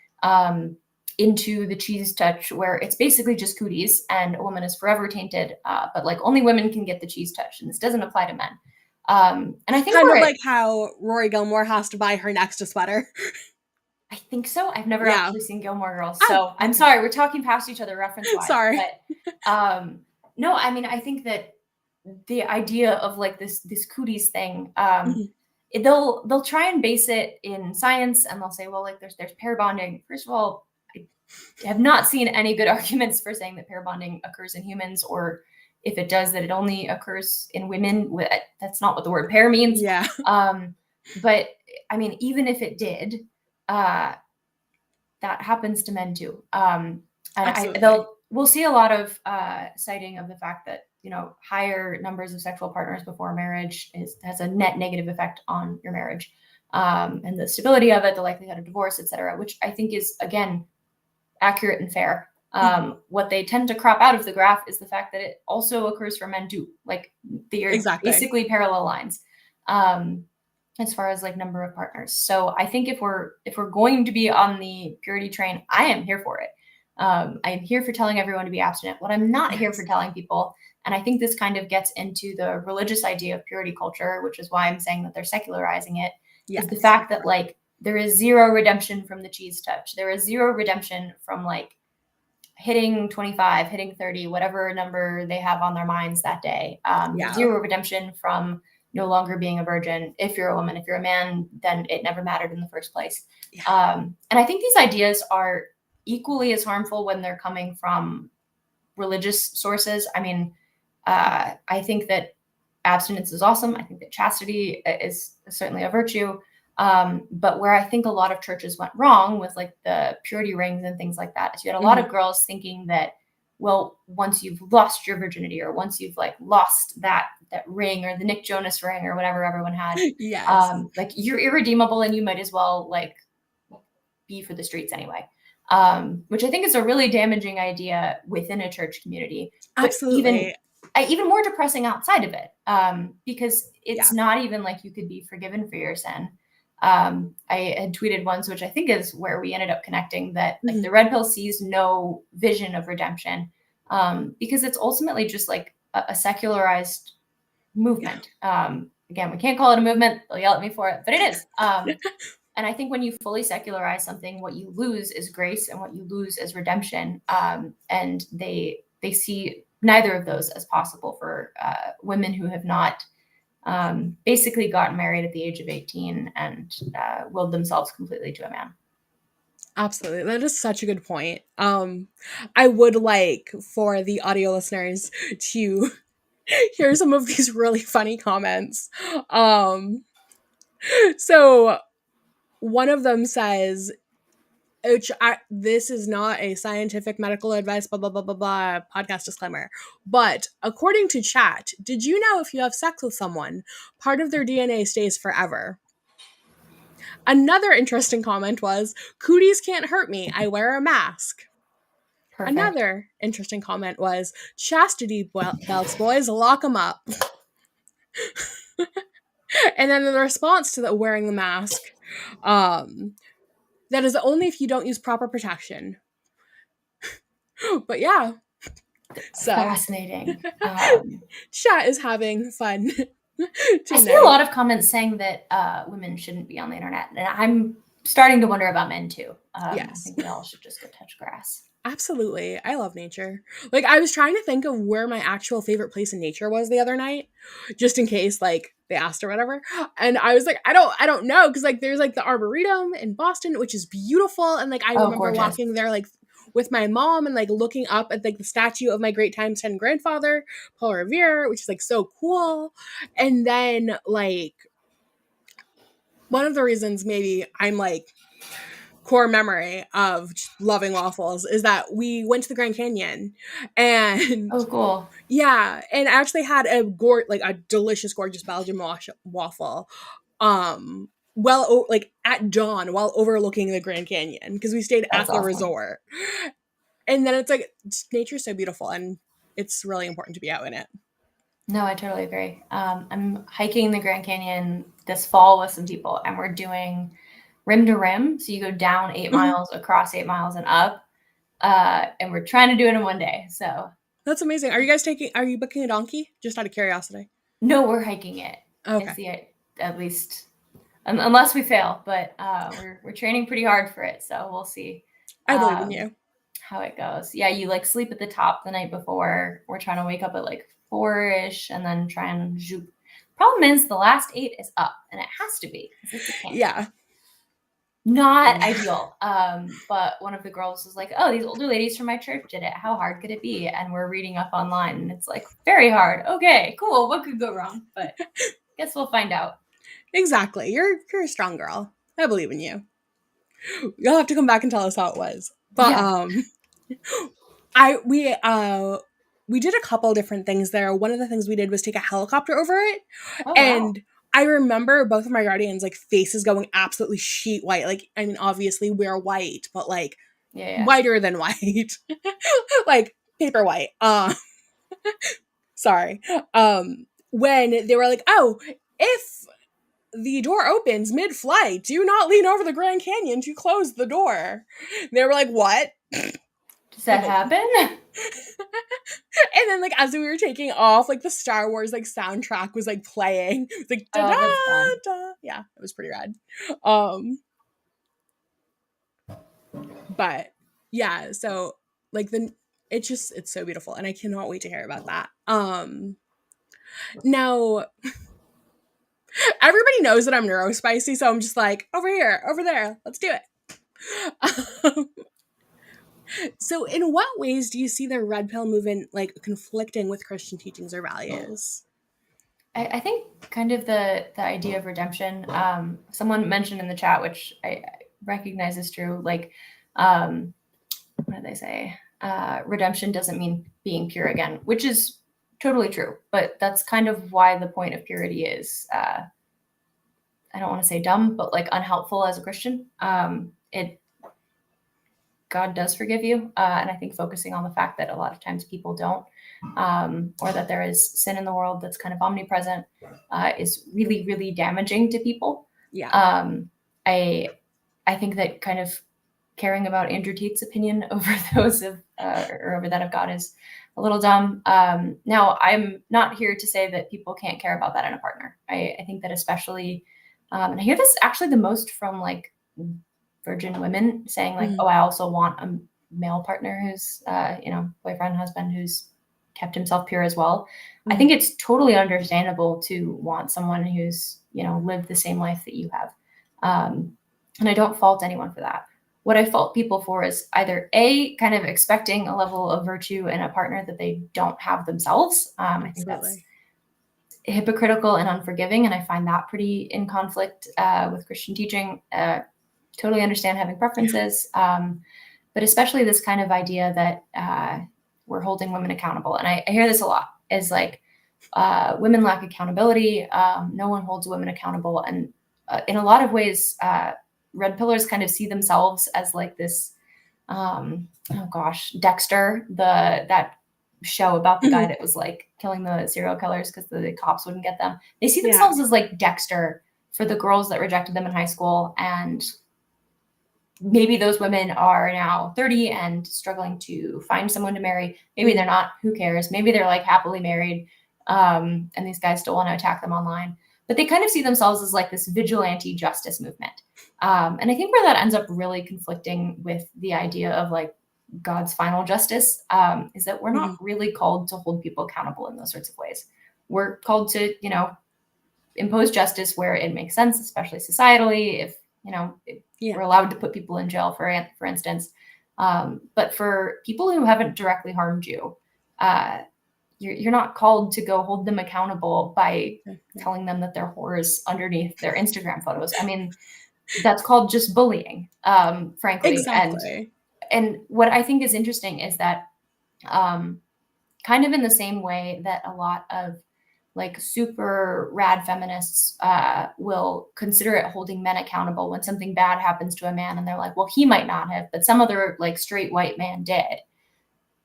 into the cheese touch, where it's basically just cooties, and a woman is forever tainted. But like only women can get the cheese touch, and this doesn't apply to men. And I think kind of like how Rory Gilmore has to buy her next a sweater. I think so. I've never actually seen Gilmore Girls, so I'm sorry. We're talking past each other reference-wise. Sorry. But no, I mean, I think that the idea of like this cooties thing, they'll try and base it in science, and they'll say, well, like there's pair bonding. First of all, I have not seen any good arguments for saying that pair bonding occurs in humans, or if it does, that it only occurs in women. That's not what the word pair means. Yeah. But I mean, even if it did, that happens to men too. And we'll see a lot of citing of the fact that, you know, higher numbers of sexual partners before marriage has a net negative effect on your marriage, and the stability of it, the likelihood of divorce, etc., which I think is, again, accurate and fair. What they tend to crop out of the graph is the fact that it also occurs for men too. Like they are basically parallel lines, as far as like number of partners. So I think if we're going to be on the purity train, I am here for it. I am here for telling everyone to be abstinent. What I'm not here for telling people, and I think this kind of gets into the religious idea of purity culture, which is why I'm saying that they're secularizing it, is the fact that like there is zero redemption from the cheese touch. There is zero redemption from like hitting 25, hitting 30, whatever number they have on their minds that day. Zero redemption from no longer being a virgin. If you're a woman, if you're a man, then it never mattered in the first place. And I think these ideas are equally as harmful when they're coming from religious sources. I mean, I think that abstinence is awesome. I think that chastity is certainly a virtue. But where I think a lot of churches went wrong with like the purity rings and things like that is you had a lot of girls thinking that, well, once you've lost your virginity, or once you've like lost that ring, or the Nick Jonas ring, or whatever everyone had, like you're irredeemable and you might as well like be for the streets anyway. Which I think is a really damaging idea within a church community. Absolutely. But even more depressing outside of it, because it's not even like you could be forgiven for your sin. I had tweeted once, which I think is where we ended up connecting, that like the red pill sees no vision of redemption, because it's ultimately just like a secularized movement. Again, we can't call it a movement. They'll yell at me for it, but it is. And I think when you fully secularize something, what you lose is grace and what you lose is redemption. And they see neither of those as possible for women who have not basically gotten married at the age of 18 and willed themselves completely to a man. Absolutely. That is such a good point. I would like for the audio listeners to hear some of these really funny comments. So one of them says, this is not a scientific medical advice, blah, blah, blah, blah, blah, podcast disclaimer. But according to chat, did you know if you have sex with someone, part of their DNA stays forever? Another interesting comment was, cooties can't hurt me. I wear a mask. Perfect. Another interesting comment was, chastity belts, boys, lock them up. And then the response to the wearing the mask, that is only if you don't use proper protection. But yeah, so Fascinating. chat is having fun I see a tonight. lot of comments saying that women shouldn't be on the internet, and I'm starting to wonder about men too. I Yes. think we all should just go touch grass. Absolutely. I love nature. Like I was trying to think of where my actual favorite place in nature was the other night, just in case like they asked or whatever. And I was like, I don't know cuz like there's like the Arboretum in Boston which is beautiful and like I Oh, remember gorgeous. walking there like with my mom and like looking up at like the statue of my great times 10 grandfather, Paul Revere, which is like so cool. And then like one of the reasons maybe I'm like core memory of loving waffles is that we went to the Grand Canyon and Oh, cool. yeah, and I actually had like a delicious, gorgeous Belgian waffle. Like at dawn while overlooking the Grand Canyon because we stayed That's at the awesome. resort. And then it's like nature's so beautiful and it's really important to be out in it. No, I totally agree. I'm hiking the Grand Canyon this fall with some people, and we're doing rim to rim. So you go down 8 miles, across 8 miles, and up. And we're trying to do it in one day. So That's amazing. Are you booking a donkey? Just out of curiosity. no, we're hiking it. It's Okay. the at least unless we fail, but we're training pretty hard for it. So we'll see I believe in um, you. how it goes. Yeah, you like sleep at the top the night before. We're trying to wake up at like 4-ish and then try and zoop. Problem is the last 8 is up, and it has to be because it's a canyon. Yeah. Not Yeah. ideal. But one of the girls was like, "Oh, these older ladies from my church did it. How hard could it be?" And we're reading up online, and it's like very hard. Okay, cool. What could go wrong? But guess we'll find out. Exactly. You're a strong girl. I believe in you. You'll have to come back and tell us how it was. But Yeah. I we did a couple different things there. One of the things we did was take a helicopter over it. Oh wow. And I remember both of my guardians like faces going absolutely sheet white. Like I mean obviously we're white, but like Yeah, yeah. whiter than white. Like paper white. Sorry. When they were like, "Oh, if the door opens mid-flight, do not lean over the Grand Canyon to close the door." They were like, "What?" Does And that like happen? and then like as we were taking off, like the Star Wars like soundtrack was like playing. It's like da da Oh, that's fun. da. Yeah, it was pretty rad. Um, but yeah, so like the it's so beautiful, and I cannot wait to hear about that. Now everybody knows that I'm neurospicy, so I'm just like over here, over there, let's do it. So, in what ways do you see the red pill movement like conflicting with Christian teachings or values? I think kind of the idea of redemption. Someone mentioned in the chat, which I recognize is true. Like, what did they say? Redemption doesn't mean being pure again, which is totally true. But that's kind of why the point of purity is. I don't want to say dumb, but like unhelpful as a Christian. It God does forgive you, and I think focusing on the fact that a lot of times people don't, or that there is sin in the world that's kind of omnipresent, is really, really damaging to people. Yeah. I I think that kind of caring about Andrew Tate's opinion over those of or over that of God is a little dumb. Now, I'm not here to say that people can't care about that in a partner. I think that especially, and I hear this actually the most from like virgin women saying like, Mhm. "Oh, I also want a male partner who's, boyfriend, husband who's kept himself pure as well." I Mhm. think it's totally understandable to want someone who's, lived the same life that you have. And I don't fault anyone for that. What I fault people for is either A, kind of expecting a level of virtue in a partner that they don't have themselves. I think that's Absolutely. hypocritical and unforgiving. And I find that pretty in conflict with Christian teaching. Totally understand having Yeah. preferences, but especially this kind of idea that we're holding women accountable. And I hear this a lot is like women lack accountability. No one holds women accountable. And in a lot of ways, red pillars kind of see themselves as like this, oh gosh, Dexter, that show about the guy Mhm. that was like killing the serial killers because the cops wouldn't get them. They see Yeah. themselves as like Dexter for the girls that rejected them in high school. And maybe those women are now 30 and struggling to find someone to marry. Maybe they're not, who cares? Maybe they're like happily married, and these guys still want to attack them online. But they kind of see themselves as like this vigilante justice movement. And I think where that ends up really conflicting with the idea of like God's final justice, is that we're not really called to hold people accountable in those sorts of ways. We're called to, you know, impose justice where it makes sense, especially societally, if, you know, we're allowed to put people in jail, for instance. But for people who haven't directly harmed you, you're not called to go hold them accountable by telling them that they're whores underneath their Instagram photos. I mean, that's called just bullying, frankly. Exactly. And what I think is interesting is that, kind of in the same way that a lot of like super rad feminists will consider it holding men accountable when something bad happens to a man and they're like, well, he might not have, but some other like straight white man did.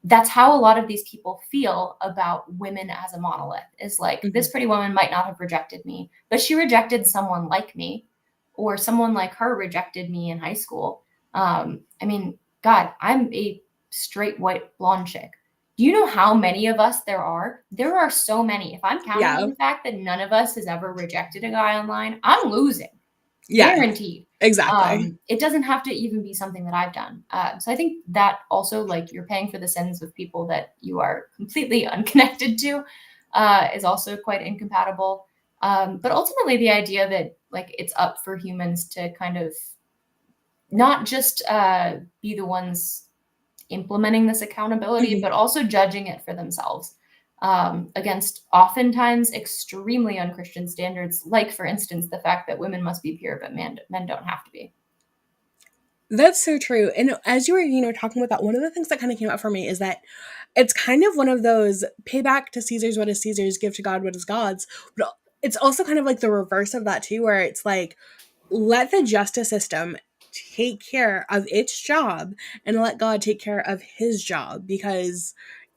That's how a lot of these people feel about women as a monolith, is like, this pretty woman might not have rejected me, but she rejected someone like me, or someone like her rejected me in high school. I mean, God, I'm a straight white blonde chick. Do you know how many of us there are? There are so many. If I'm counting on the fact that none of us has ever rejected a guy online, I'm losing. Guaranteed. Exactly. It doesn't have to even be something that I've done. So I think that also, like, you're paying for the sins of people that you are completely unconnected to, is also quite incompatible. But ultimately, the idea that like it's up for humans to kind of not just be the ones implementing this accountability, but also judging it for themselves, against oftentimes extremely unchristian standards, like, for instance, the fact that women must be pure, but men don't have to be. That's so true. And as you were, talking about that, one of the things that kind of came up for me is that it's kind of one of those pay back to Caesar's what is Caesar's, give to God what is God's. But it's also kind of like the reverse of that too, where it's like, let the justice system take care of its job and let God take care of his job, because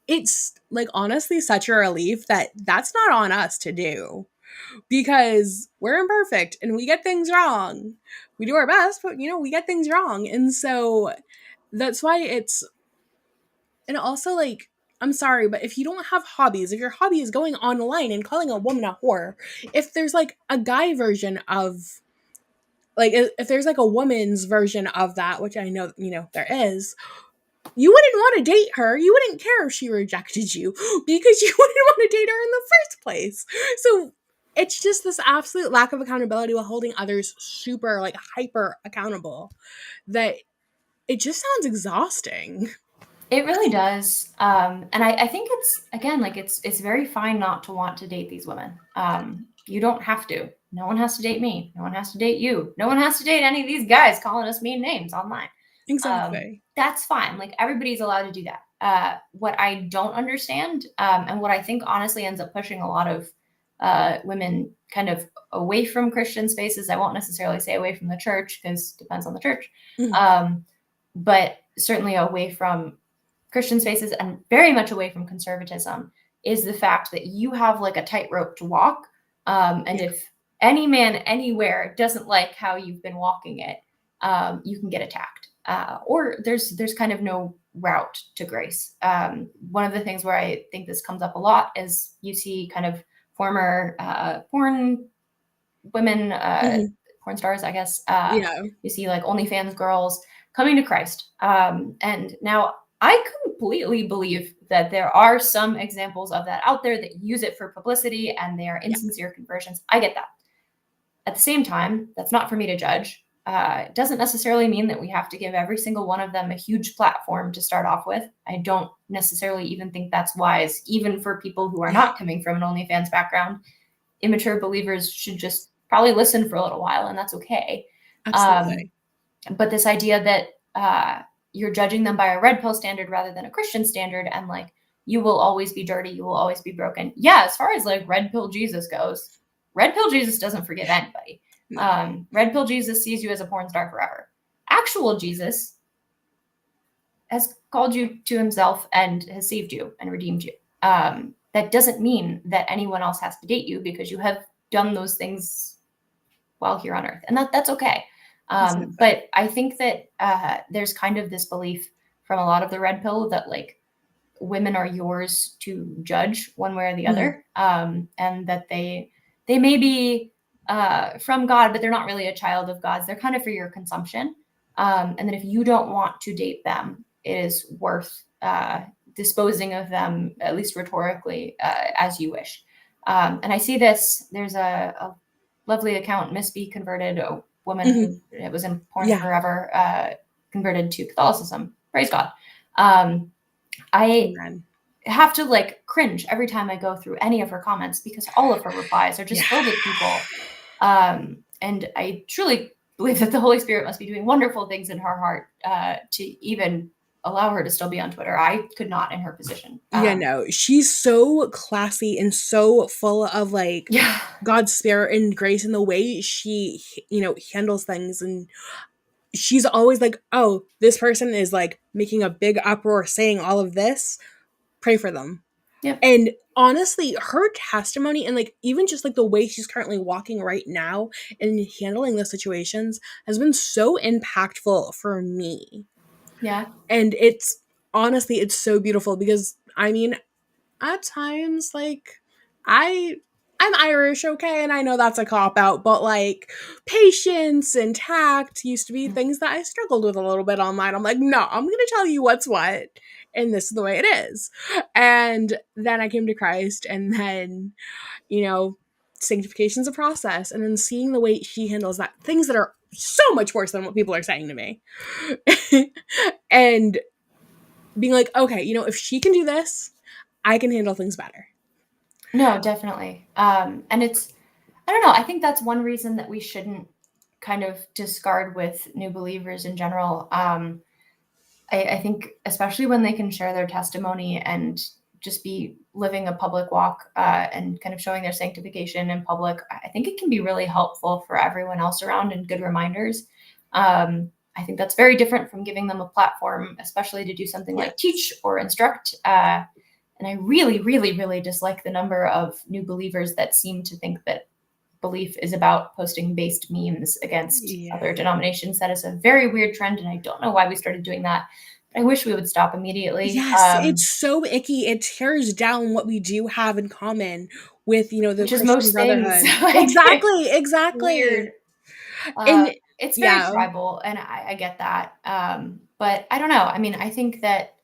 it's like honestly such a relief that that's not on us to do, because we're imperfect and we get things wrong. We do our best, but we get things wrong. And so that's why and also, like, I'm sorry, but if you don't have hobbies, if your hobby is going online and calling a woman a whore, if there's like a guy version of, like, if there's like a woman's version of that, which I know, there is, you wouldn't want to date her. You wouldn't care if she rejected you because you wouldn't want to date her in the first place. So it's just this absolute lack of accountability while holding others super, like, hyper accountable, that it just sounds exhausting. It really does. And I think it's, again, like, it's very fine not to want to date these women. You don't have to. No one has to date me. No one has to date you. No one has to date any of these guys calling us mean names online. Exactly. That's fine. Like, everybody's allowed to do that. What I don't understand, and what I think honestly ends up pushing a lot of women kind of away from Christian spaces, I won't necessarily say away from the church, because it depends on the church, but certainly away from Christian spaces and very much away from conservatism, is the fact that you have like a tightrope to walk. And if any man anywhere doesn't like how you've been walking it, you can get attacked. Or there's kind of no route to grace. One of the things where I think this comes up a lot is you see kind of former porn women, porn stars, I guess. You see like OnlyFans girls coming to Christ. And now I completely believe that there are some examples of that out there that use it for publicity and they are insincere conversions. I get that. At the same time, that's not for me to judge. It doesn't necessarily mean that we have to give every single one of them a huge platform to start off with. I don't necessarily even think that's wise, even for people who are not coming from an OnlyFans background. Immature believers should just probably listen for a little while, and that's okay. Absolutely. But this idea that you're judging them by a red pill standard rather than a Christian standard, and like, you will always be dirty, you will always be broken. Yeah, as far as like red pill Jesus goes, red pill Jesus doesn't forgive anybody. Red pill Jesus sees you as a porn star forever. Actual Jesus has called you to himself and has saved you and redeemed you. That doesn't mean that anyone else has to date you because you have done those things while here on earth, and that's okay. But I think that there's kind of this belief from a lot of the red pill that like women are yours to judge one way or the other, and that they may be from God, but they're not really a child of God's. They're kind of for your consumption, and that if you don't want to date them, it is worth disposing of them, at least rhetorically, as you wish. And I see this. There's a lovely account, Miss B converted, a woman who it was in porn forever, converted to Catholicism. Praise God. I Amen. have to like cringe every time I go through any of her comments because all of her replies are just filled with people. And I truly believe that the Holy Spirit must be doing wonderful things in her heart to even allow her to still be on Twitter. I could not in her position. No, she's so classy and so full of like God's spirit and grace in the way she, handles things. And she's always like, oh, this person is like making a big uproar saying all of this. Pray for them. Yep. And honestly, her testimony and like even just like the way she's currently walking right now and handling the situations has been so impactful for me. Yeah. And it's honestly, it's so beautiful because I mean, at times, like, I'm Irish, okay, and I know that's a cop out, but like patience and tact used to be things that I struggled with a little bit online. I'm like, no, I'm gonna tell you what's what, and this is the way it is. And then I came to Christ, and then, sanctification's a process, and then seeing the way she handles that, things that are so much worse than what people are saying to me. And being like, okay, if she can do this, I can handle things better. No, definitely. And it's, I don't know, I think that's one reason that we shouldn't kind of discard with new believers in general. I think especially when they can share their testimony and just be living a public walk and kind of showing their sanctification in public, I think it can be really helpful for everyone else around and good reminders. I think that's very different from giving them a platform, especially to do something like teach or instruct. And I really, really, really dislike the number of new believers that seem to think that belief is about posting based memes against other denominations. That is a very weird trend, and I don't know why we started doing that. But I wish we would stop immediately. Yes, it's so icky. It tears down what we do have in common with, the which is Christian most things. Brotherhood. Like, Exactly. weird. And It's very tribal, and I get that. But I don't know. I mean, I think that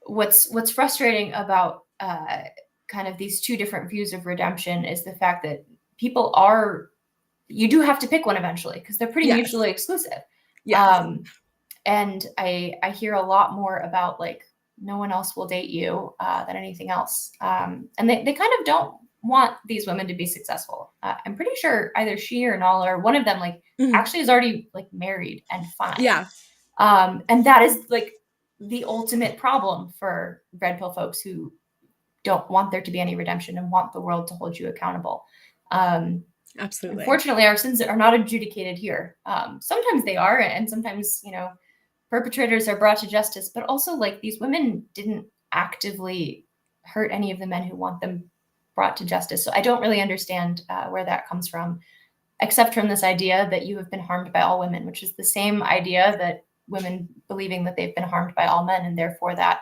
what's frustrating about kind of these two different views of redemption is the fact that people are, you do have to pick one eventually because they're pretty mutually exclusive. And I hear a lot more about like no one else will date you than anything else. And they kind of don't want these women to be successful. I'm pretty sure either she or Nala or one of them like actually is already like married and fine. And that is like the ultimate problem for red pill folks who don't want there to be any redemption and want the world to hold you accountable. Absolutely. Unfortunately, our sins are not adjudicated here. Sometimes they are, and sometimes, perpetrators are brought to justice, but also like these women didn't actively hurt any of the men who want them brought to justice. So I don't really understand where that comes from, except from this idea that you have been harmed by all women, which is the same idea that women believing that they've been harmed by all men, and therefore that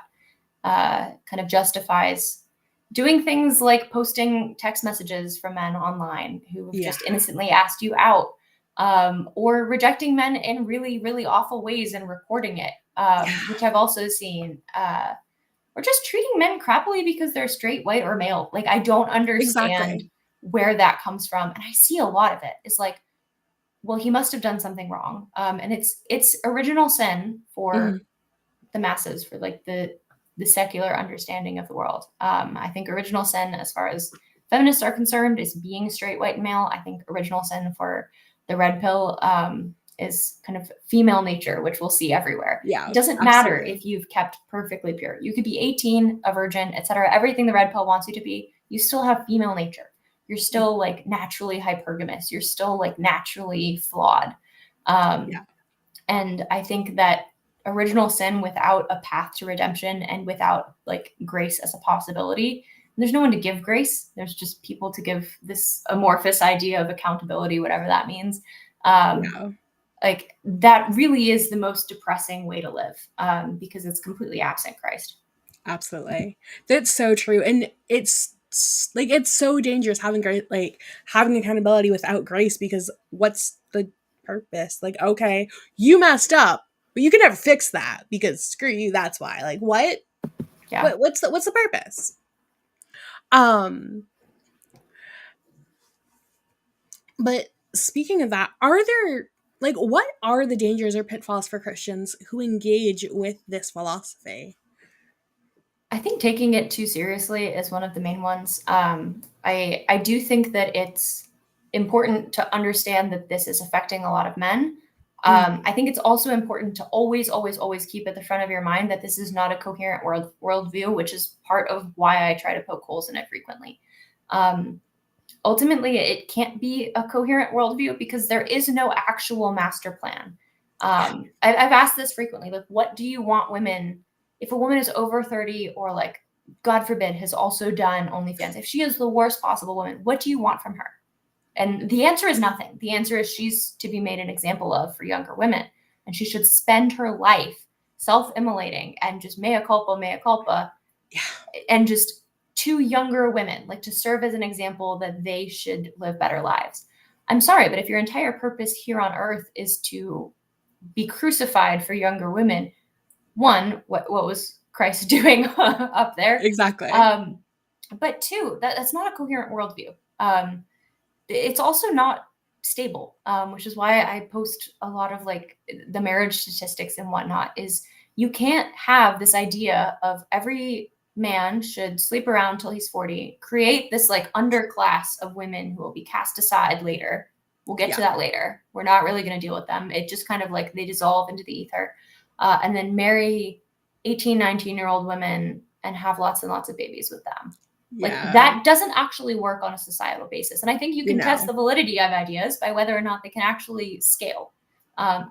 kind of justifies doing things like posting text messages from men online who have just innocently asked you out, or rejecting men in really, really awful ways and recording it, which I've also seen, or just treating men crappily because they're straight, white, or male. Like, I don't understand where that comes from. And I see a lot of it. It's like, well, he must have done something wrong. And it's original sin for the masses, for like the secular understanding of the world. I think original sin, as far as feminists are concerned, is being straight, white, and male. I think original sin for the red pill is kind of female nature, which we'll see everywhere. It doesn't matter if you've kept perfectly pure. You could be 18, a virgin, etc. Everything the red pill wants you to be, you still have female nature. You're still like naturally hypergamous. You're still like naturally flawed. And I think that original sin without a path to redemption and without like grace as a possibility, there's no one to give grace. There's just people to give this amorphous idea of accountability, whatever that means. Like that really is the most depressing way to live, because it's completely absent Christ. Absolutely. That's so true. And it's so dangerous having having accountability without grace, because what's the purpose? Like, okay, you messed up, but you can never fix that because screw you, that's why. Like, what? Yeah. What's the purpose? Um but speaking of that, are there what are the dangers or pitfalls for Christians who engage with this philosophy? I think taking it too seriously is one of the main ones. I do think that it's important to understand that this is affecting a lot of men. Mm, I think it's also important to always, always, always keep at the front of your mind that this is not a coherent worldview, which is part of why I try to poke holes in it frequently. Um, Ultimately, it can't be a coherent worldview because there is no actual master plan. I've asked this frequently, like, what do you want women, if a woman is over 30 or like, God forbid, has also done OnlyFans, if she is the worst possible woman, what do you want from her? And the answer is nothing. The answer is she's to be made an example of for younger women. And she should spend her life self-immolating and just mea culpa, yeah, and just to younger women, like to serve as an example that they should live better lives. I'm sorry, but if your entire purpose here on earth is to be crucified for younger women, one, what was Christ doing up there? exactly. Um, but two, that's not a coherent worldview. It's also not stable, which is why I post a lot of like the marriage statistics and whatnot. Is you can't have this idea of every man should sleep around till he's 40, create this like underclass of women who will be cast aside later. We'll get Yeah. to that later. We're not really going to deal with them. It just kind of like they dissolve into the ether, and then marry 18, 19-year-old women and have lots and lots of babies with them. Like Yeah. that doesn't actually work on a societal basis. And I think you can test the validity of ideas by whether or not they can actually scale.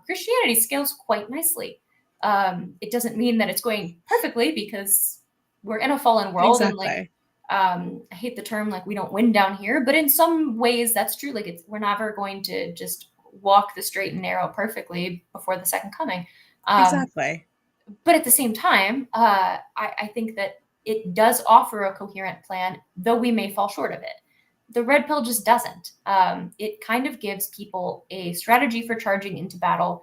Christianity scales quite nicely. It doesn't mean that it's going perfectly because we're in a fallen world, and like Exactly. I hate the term like we don't win down here, but in some ways that's true. Like we're never going to just walk the straight and narrow perfectly before the second coming. Um, Exactly. but at the same time, I think that it does offer a coherent plan, though we may fall short of it. The red pill just doesn't. It kind of gives people a strategy for charging into battle,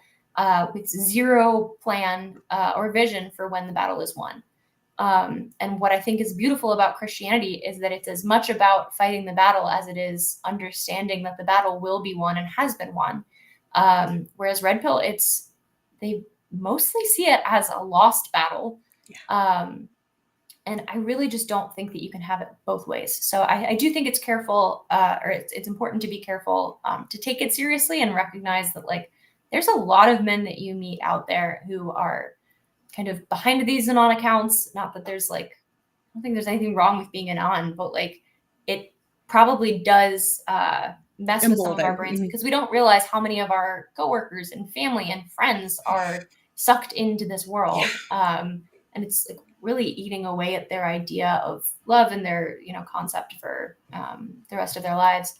with zero plan or vision for when the battle is won. And what I think is beautiful about Christianity is that it's as much about fighting the battle as it is understanding that the battle will be won and has been won. Whereas red pill, they mostly see it as a lost battle. Yeah. And I really just don't think that you can have it both ways. So I do think it's careful, or it's important to be careful, to take it seriously and recognize that like there's a lot of men that you meet out there who are kind of behind these anon accounts. Not that there's like, I don't think there's anything wrong with being anon, but like it probably does mess with some of our Embolden. brains because we don't realize how many of our coworkers and family and friends are sucked into this world. And it's like really eating away at their idea of love and their concept for the rest of their lives.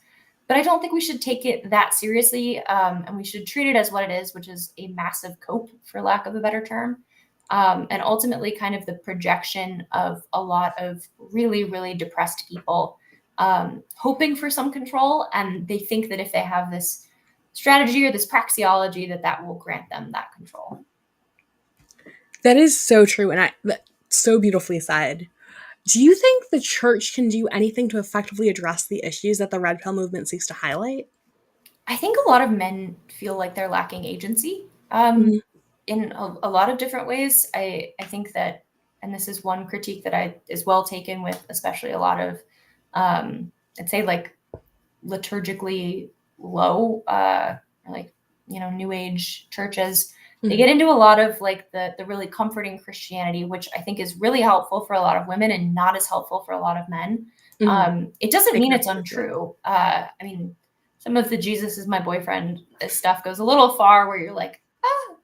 But I don't think we should take it that seriously, and we should treat it as what it is, which is a massive cope, for lack of a better term. And ultimately kind of the projection of a lot of really, really depressed people, hoping for some control. And they think that if they have this strategy or this praxeology, that will grant them that control. That is so true, and so beautifully said. Do you think the church can do anything to effectively address the issues that the red pill movement seeks to highlight? I think a lot of men feel like they're lacking agency, Mhm. in a lot of different ways. I think that, and this is one critique that I is well taken with, especially a lot of, I'd say like liturgically low, like new age churches. They Mhm. get into a lot of like the really comforting Christianity, which I think is really helpful for a lot of women and not as helpful for a lot of men. Mhm. It doesn't I mean can it's absolutely see that. untrue. I mean, some of the Jesus is my boyfriend stuff goes a little far where you're like, ah,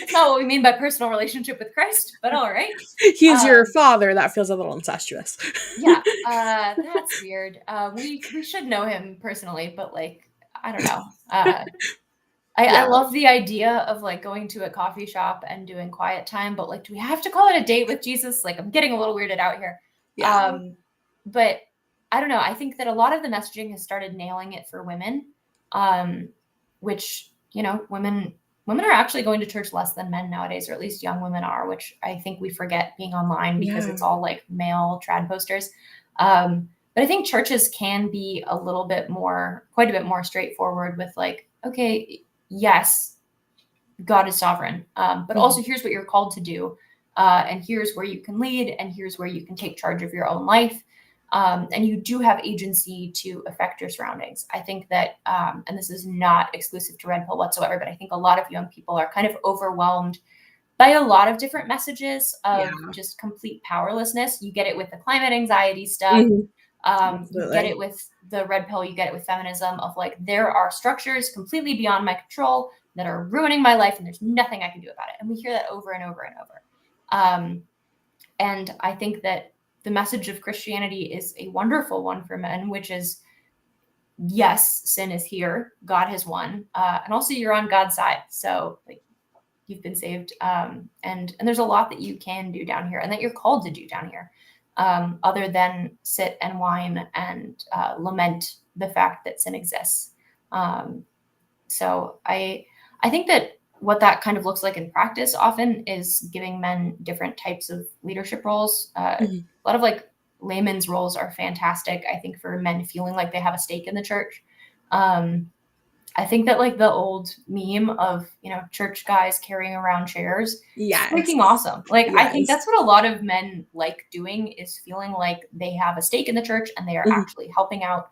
that's not what we mean by personal relationship with Christ, but all right. He's your Um, father. That feels a little incestuous. yeah, that's weird. We should know him personally, but like, I don't know. I Yeah. love the idea of like going to a coffee shop and doing quiet time, but like, do we have to call it a date with Jesus? Like, I'm getting a little weirded out here. Yeah. But I don't know. I think that a lot of the messaging has started nailing it for women, um, which, you know, women are actually going to church less than men nowadays, or at least young women are, which I think we forget being online because Yeah. it's all like male trad posters. But I think churches can be a little bit more, quite a bit more straightforward with like, okay, yes, God is sovereign, but Mhm. also here's what you're called to do, and here's where you can lead, and here's where you can take charge of your own life, and you do have agency to affect your surroundings. I think that, and this is not exclusive to Red Pill whatsoever, but I think a lot of young people are kind of overwhelmed by a lot of different messages Yeah. of just complete powerlessness. You get it with the climate anxiety stuff. Mhm. You get Absolutely. it with the red pill, you get it with feminism of like, there are structures completely beyond my control that are ruining my life and there's nothing I can do about it. And we hear that over and over and over. Um, and I think that the message of Christianity is a wonderful one for men, which is yes, sin is here, God has won, and also you're on God's side. So like you've been saved, and there's a lot that you can do down here and that you're called to do down here, other than sit and whine and lament the fact that sin exists. um, so I think that what that kind of looks like in practice often is giving men different types of leadership roles. Mhm. A lot of like layman's roles are fantastic, I think, for men feeling like they have a stake in the church. um, I think that like the old meme of, you know, church guys carrying around chairs, it's Yes. freaking awesome. Like I think Yes. that's what a lot of men like doing, is feeling like they have a stake in the church and they are Mhm. actually helping out.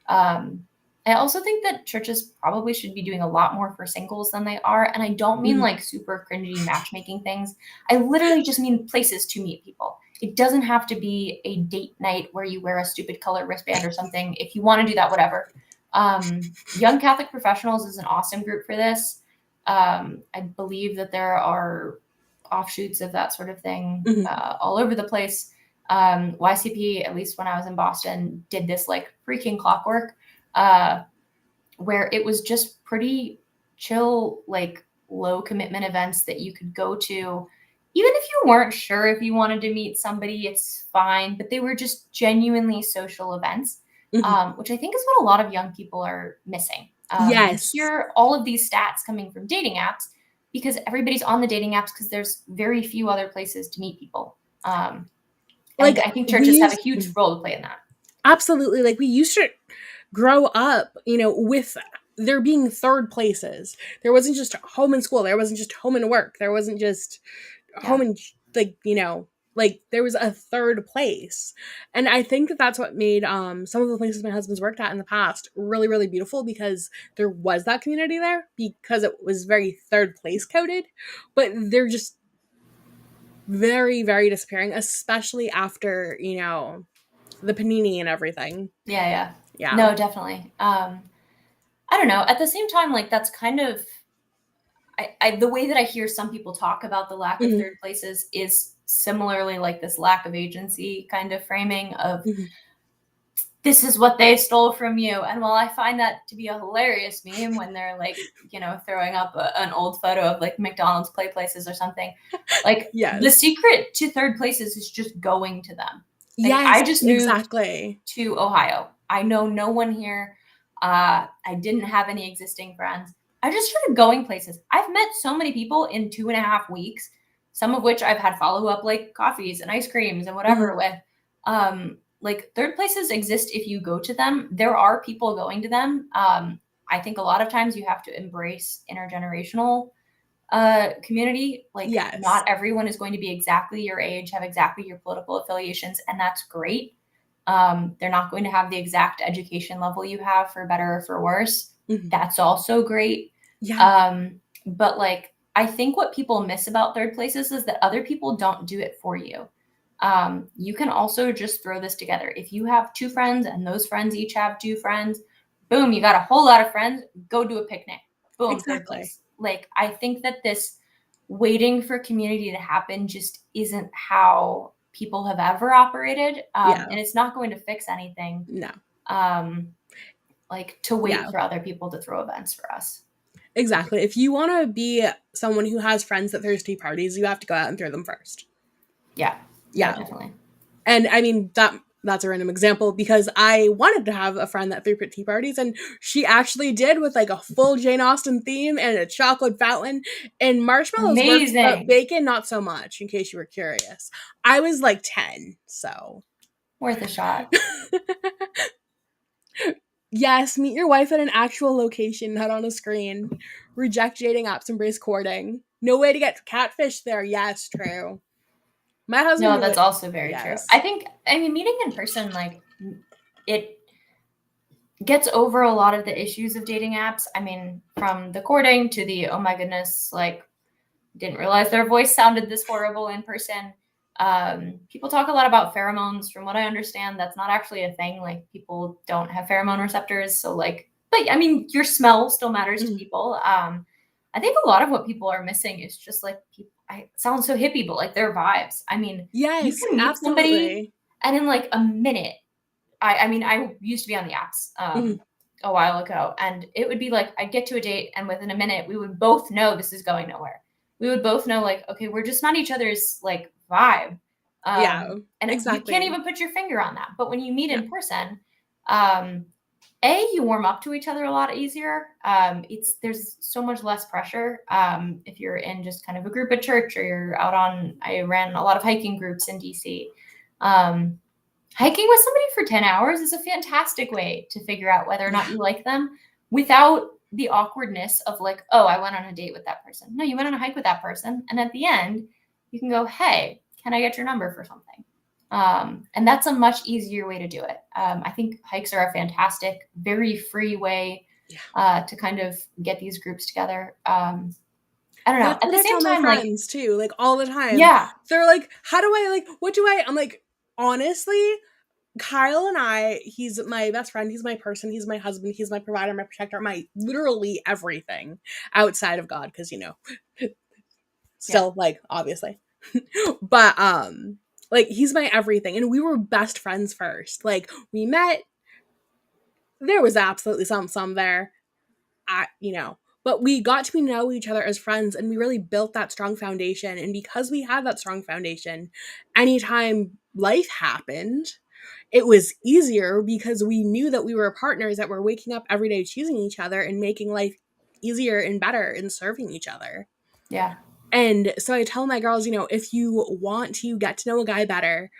Um, I also think that churches probably should be doing a lot more for singles than they are. And I don't mean Mhm. like super cringy matchmaking things. I literally just mean places to meet people. It doesn't have to be a date night where you wear a stupid color wristband or something. If you want to do that, whatever. Young Catholic Professionals is an awesome group for this. I believe that there are offshoots of that sort of thing Mhm. all over the place. YCP, at least when I was in Boston, did this like freaking clockwork, uh, where it was just pretty chill, like low commitment events that you could go to. Even if you weren't sure if you wanted to meet somebody, it's fine. But they were just genuinely social events, Mhm. which I think is what a lot of young people are missing. You Yes. hear all of these stats coming from dating apps because everybody's on the dating apps because there's very few other places to meet people. And Like, I think we churches have a used huge role to play in that. absolutely, like, we used to grow up, with there being third places. There wasn't just home and school, there wasn't just home and work, there wasn't just home Yeah. and like there was a third place. And I think that that's what made some of the places my husband's worked at in the past really, really beautiful, because there was that community there, because it was very third place coded. But they're just very, very disappearing, especially after, the panini and everything. Yeah, yeah. Yeah. No, definitely. I don't know. At the same time, like that's kind of the way that I hear some people talk about the lack of Mhm. third places is similarly like this lack of agency kind of framing of Mhm. this is what they stole from you. And while I find that to be a hilarious meme when they're like, you know, throwing up an old photo of like McDonald's play places or something, like the Yes. secret to third places is just going to them. Like Yes, I just moved exactly. to Ohio. I know no one here. I didn't have any existing friends. I just started going places. I've met so many people in 2.5 weeks, some of which I've had follow up like coffees and ice creams and Mhm. whatever with. Like third places exist if you go to them. There are people going to them. I think a lot of times you have to embrace intergenerational community. Like Yes. not everyone is going to be exactly your age, have exactly your political affiliations, and that's great. They're not going to have the exact education level you have, for better or for worse. Mhm. That's also great. Yeah. But like, I think what people miss about third places is that other people don't do it for you. You can also just throw this together. If you have two friends and those friends each have two friends, boom, you got a whole lot of friends. Go do a picnic. Boom, third Exactly. place. Like, I think that this waiting for community to happen just isn't how people have ever operated. Yeah. And it's not going to fix anything. No. Um, like to wait Yeah. for other people to throw events for us. Exactly. If you want to be someone who has friends that throws tea parties, you have to go out and throw them first. Yeah. No, Yeah. definitely. And I mean that's a random example because I wanted to have a friend that threw tea parties, and she actually did, with like a full Jane Austen theme and a chocolate fountain, and marshmallows worked, but Amazing. bacon not so much. In case you were curious, I was like 10, so Worth a shot. yes, meet your wife at an actual location, not on a screen. Reject dating apps, embrace courting. No way to get catfish there. Yes, true. My husband No, knew that's it. also very true. Yes. I mean, meeting in person, like, it gets over a lot of the issues of dating apps. I mean, from the courting to the, oh my goodness, like, didn't realize their voice sounded this horrible in person. People talk a lot about pheromones. From what I understand, that's not actually a thing. Like, people don't have pheromone receptors. So, like, but I mean, your smell still matters to Mhm. people. I think a lot of what people are missing is just like, I sound so hippie, but like their vibes. I mean, you Yes, can meet somebody absolutely. and in like a minute, I mean, I used to be on the apps Mhm. a while ago, and it would be like I'd get to a date, and within a minute, we would both know this is going nowhere. We would both know, like, okay, we're just not each other's like vibe, Yeah, and you can't exactly. even put your finger on that. But when you meet No. in person, you warm up to each other a lot easier. There's so much less pressure if you're in just kind of a group at church or you're out on. I ran a lot of hiking groups in DC. Um, Hiking with somebody for 10 hours is a fantastic way to figure out whether or Yeah. not you like them without the awkwardness of like, oh, I went on a date with that person. No, you went on a hike with that person. And at the end, you can go, hey, can I get your number for something? And that's a much easier way to do it. I think hikes are a fantastic, very free way Yeah. to kind of get these groups together. I don't know. That's At what the I same tell my time, like, friends too, like all the time. yeah, They're like, "How do I like what do I?" I'm like, "Honestly, Kyle and I, he's my best friend, he's my person, he's my husband, he's my provider, my protector, my literally everything outside of God, because yeah, still like obviously." But like he's my everything, and we were best friends first. Like we met, there was absolutely some there. But we got to know each other as friends, and we really built that strong foundation. And because we had that strong foundation, anytime life happened, it was easier because we knew that we were partners that were waking up every day choosing each other and making life easier and better and serving each other. yeah. And so I tell my girls, if you want to get to know a guy better,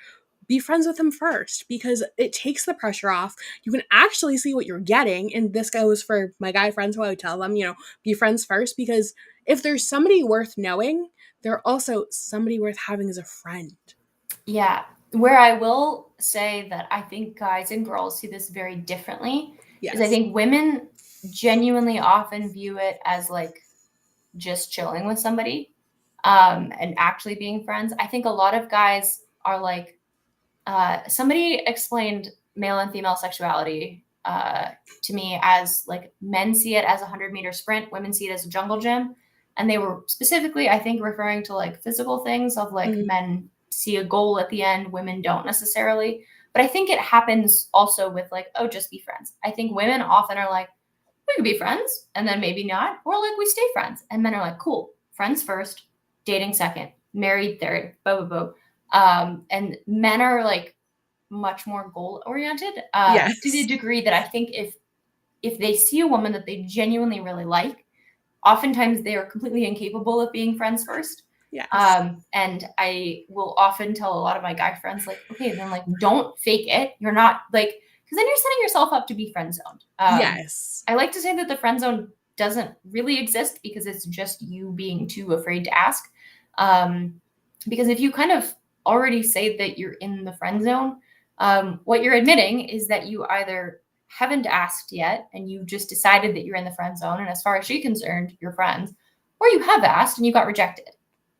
be friends with him first, because it takes the pressure off. You can actually see what you're getting. And this goes for my guy friends who I would tell them, be friends first, because if there's somebody worth knowing, they're also somebody worth having as a friend. Yeah. Where I will say that I think guys and girls see this very differently is I Yes. think women genuinely often view it as like just chilling with somebody and actually being friends. I think a lot of guys are like, somebody explained male and female sexuality to me as like men see it as a 100-meter sprint, women see it as a jungle gym. And they were specifically, I think, referring to like physical things of like Mhm. men see a goal at the end, women don't necessarily. But I think it happens also with like, oh, just be friends. I think women often are like, we could be friends and then maybe not, or like we stay friends. And men are like, cool, friends first, dating second, married third, blah, blah, blah. And men are like much more goal oriented to the Yes. degree that I think if they see a woman that they genuinely really like, oftentimes they are completely incapable of being friends first. Yes. And I will often tell a lot of my guy friends, like, okay, then like don't fake it. You're not like, because then you're setting yourself up to be friend zoned. Yes. I like to say that the friend zone doesn't really exist because it's just you being too afraid to ask. Um, because if you kind of already say that you're in the friend zone, what you're admitting is that you either haven't asked yet and you just decided that you're in the friend zone. And as far as she's concerned, you're friends, or you have asked and you got rejected.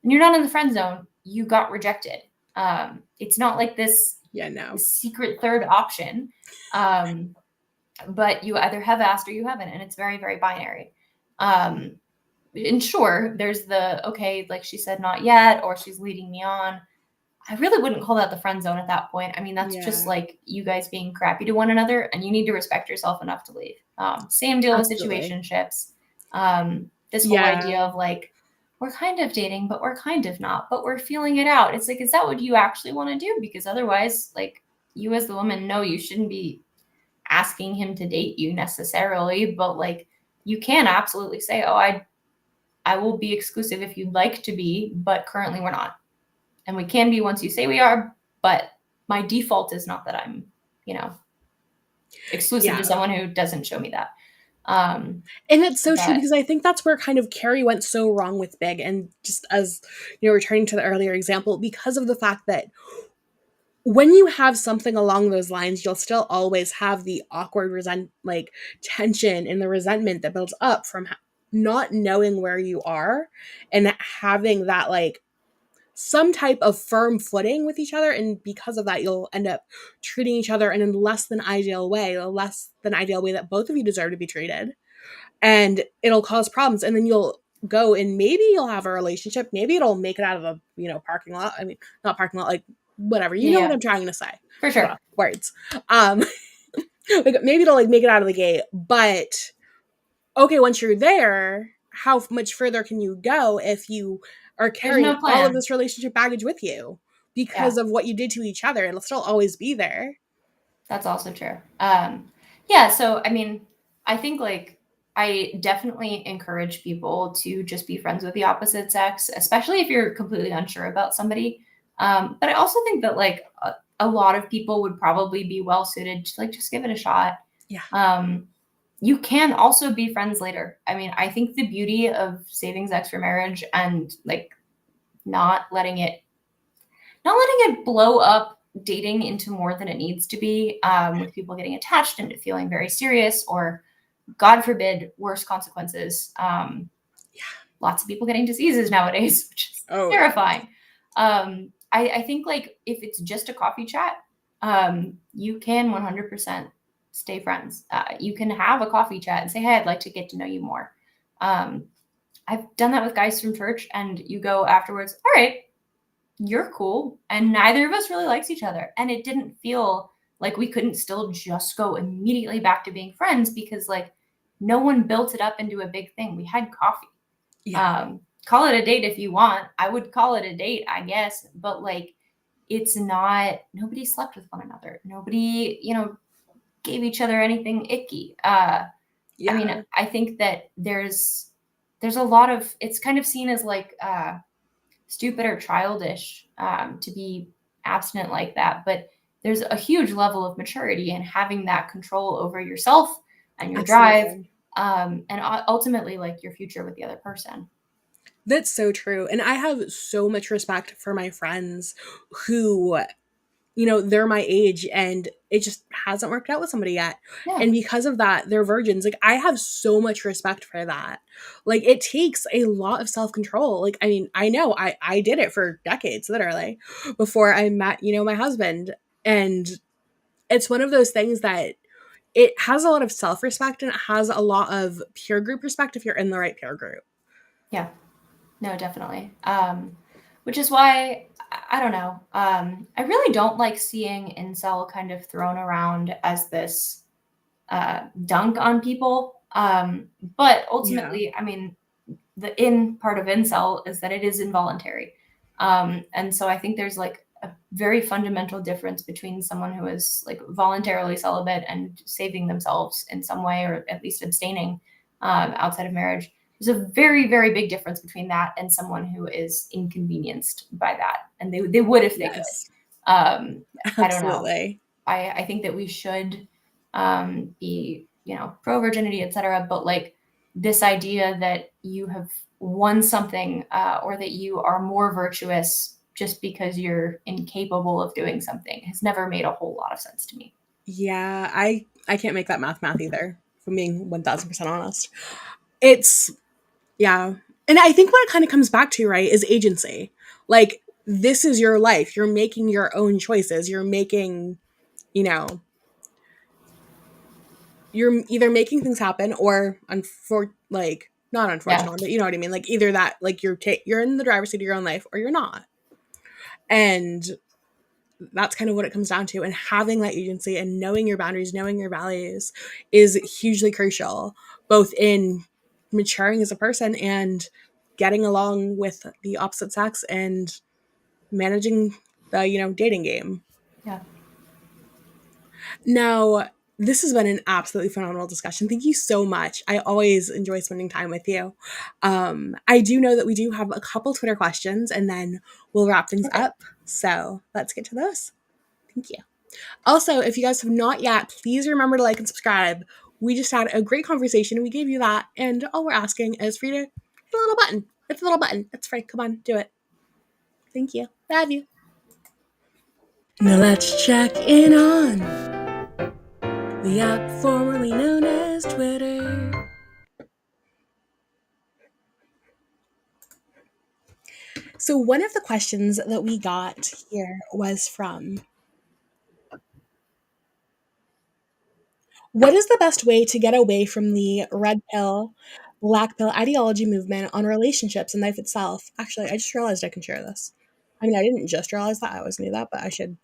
And you're not in the friend zone, you got rejected. It's not like this Yeah, no. secret third option. But you either have asked or you haven't, and it's very, very binary. Um, and sure, there's the okay, like she said, not yet, or she's leading me on. I really wouldn't call that the friend zone at that point. I mean, that's just Yeah, like you guys being crappy to one another, and you need to respect yourself enough to leave. Same deal with absolutely. situationships. This whole idea Yeah. of like, we're kind of dating, but we're kind of not, but we're feeling it out. It's like, is that what you actually want to do? Because otherwise, like, you as the woman know you shouldn't be asking him to date you necessarily, but like, you can absolutely say, oh, I will be exclusive if you'd like to be, but currently we're not. And we can be once you say we are, but my default is not that I'm, you know, exclusive to Yeah. someone who doesn't show me that. And it's so true But because I think that's where kind of Carrie went so wrong with Big. And just as, returning to the earlier example, because of the fact that when you have something along those lines, you'll still always have the awkward tension and the resentment that builds up from not knowing where you are and having that some type of firm footing with each other. And because of that, you'll end up treating each other in a less than ideal way, a less than ideal way that both of you deserve to be treated. And it'll cause problems. And then you'll go and maybe you'll have a relationship. Maybe it'll make it out of the, parking lot. I mean, not parking lot, like whatever. You know what yeah, I'm trying to say. for sure. Words. Um, like maybe it'll make it out of the gate. But okay, once you're there, how much further can you go if you are There's carrying no all of plan. this relationship baggage with you Yeah, because of what you did to each other? It'll still always be there. that's also true. Yeah, so I mean, I think like I definitely encourage people to just be friends with the opposite sex, especially if you're completely unsure about somebody. But I also think that like a lot of people would probably be well suited to like just give it a shot. Yeah. Um, you can also be friends later. I mean, I think the beauty of saving sex for marriage and like not letting it blow up dating into more than it needs to be, with people getting attached and it feeling very serious, or God forbid, worse consequences. Yeah. Lots of people getting diseases nowadays, which is Oh, yeah. terrifying. I think like if it's just a coffee chat, you can 100% stay friends. You can have a coffee chat and say, hey, I'd like to get to know you more. Um, I've done that with guys from church, and you go afterwards, all right, you're cool, and neither of us really likes each other, and it didn't feel like we couldn't still just go immediately back to being friends, because like no one built it up into a big thing. We had coffee. Yeah. Call it a date if you want. I would call it a date, I guess, but like it's not, nobody slept with one another, nobody, gave each other anything icky. I mean, Yeah. I think that there's a lot of, it's kind of seen as like stupid or childish, to be abstinent like that. But there's a huge level of maturity in having that control over yourself and your drive, Absolutely. and ultimately like your future with the other person. That's so true. And I have so much respect for my friends who, they're my age and it just hasn't worked out with somebody yet. Yeah. And because of that, they're virgins. Like, I have so much respect for that. Like, it takes a lot of self control. Like, I mean, I know I did it for decades, literally, before I met, my husband. And it's one of those things that it has a lot of self respect and it has a lot of peer group respect if you're in the right peer group. Yeah. No, definitely. Which is why I don't know. I really don't like seeing incel kind of thrown around as this dunk on people. But Yeah, ultimately, I mean, the in part of incel is that it is involuntary. And so I think there's like a very fundamental difference between someone who is like voluntarily celibate and saving themselves in some way, or at least abstaining, outside of marriage. There's a very, very big difference between that and someone who is inconvenienced by that. And they would if they could. yes, I don't know. absolutely. I think that we should, be, pro virginity, etc. But like this idea that you have won something, or that you are more virtuous just because you're incapable of doing something, has never made a whole lot of sense to me. Yeah, I can't make that math either, if I'm being 1000% honest. It's yeah. And I think what it kind of comes back to, right, is agency. Like, this is your life. You're making your own choices. You're making, you know, you're either making things happen or not Yeah, unfortunately, but you know what I mean? Like, either that, like, you're in the driver's seat of your own life or you're not. And that's kind of what it comes down to. And having that agency and knowing your boundaries, knowing your values is hugely crucial, both in maturing as a person and getting along with the opposite sex and managing the, dating game. Yeah. Now, this has been an absolutely phenomenal discussion. Thank you so much. I always enjoy spending time with you. I do know that we do have a couple Twitter questions and then we'll wrap things Okay. up. So let's get to those. Thank you. Also, if you guys have not yet, please remember to like and subscribe. We just had a great conversation. We gave you that. And all we're asking is for you to hit a little button. It's a little button. It's free. Come on, do it. Thank you. Love you. Now let's check in on the app formerly known as Twitter. So, one of the questions that we got here was from, what is the best way to get away from the red pill, black pill ideology movement on relationships and life itself? Actually, I just realized I can share this. I mean, I didn't just realize that, I always knew that, but I should.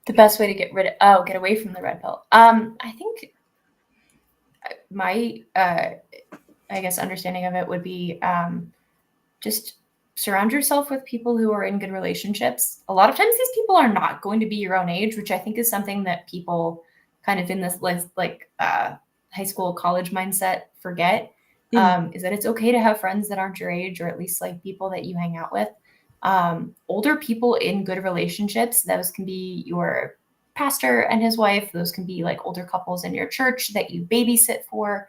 The best way to get away from the red pill. I think my I guess understanding of it would be just surround yourself with people who are in good relationships. A lot of times these people are not going to be your own age, which I think is something that people kind of in this high school, college mindset forget. Is that it's okay to have friends that aren't your age, or at least like people that you hang out with. Older people in good relationships, those can be your pastor and his wife, those can be like older couples in your church that you babysit for.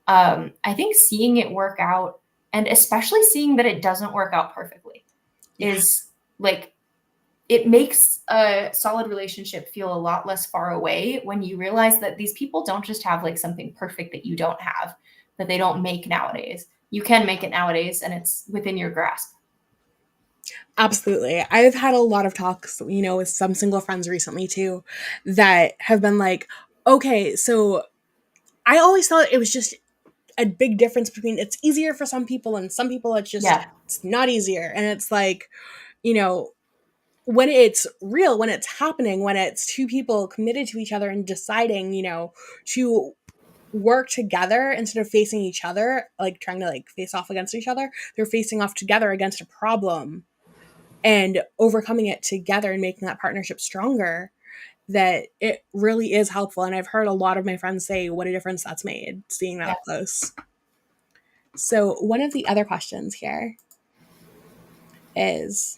I think seeing it work out, and especially seeing that it doesn't work out perfectly, is like, it makes a solid relationship feel a lot less far away when you realize that these people don't just have like something perfect that you don't have, that they don't make nowadays. You can make it nowadays, and it's within your grasp. Absolutely. I've had a lot of talks, with some single friends recently too, that have been like, okay, so I always thought it was just a big difference between it's easier for some people and some people Yeah. it's not easier. And it's like, you know, when it's real, when it's happening, when it's two people committed to each other and deciding, to work together instead of facing each other, like trying to like face off against each other, they're facing off together against a problem and overcoming it together and making that partnership stronger, that it really is helpful. And I've heard a lot of my friends say what a difference that's made, seeing that Yeah. up close. So one of the other questions here is,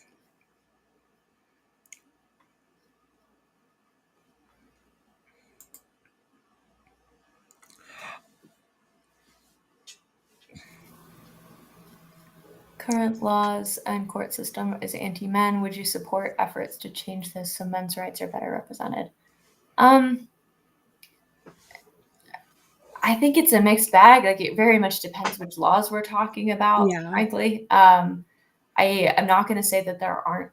Current laws and court system is anti-men. Would you support efforts to change this so men's rights are better represented? I think it's a mixed bag. Like, it very much depends which laws we're talking about, yeah, frankly. I am not going to say that there aren't.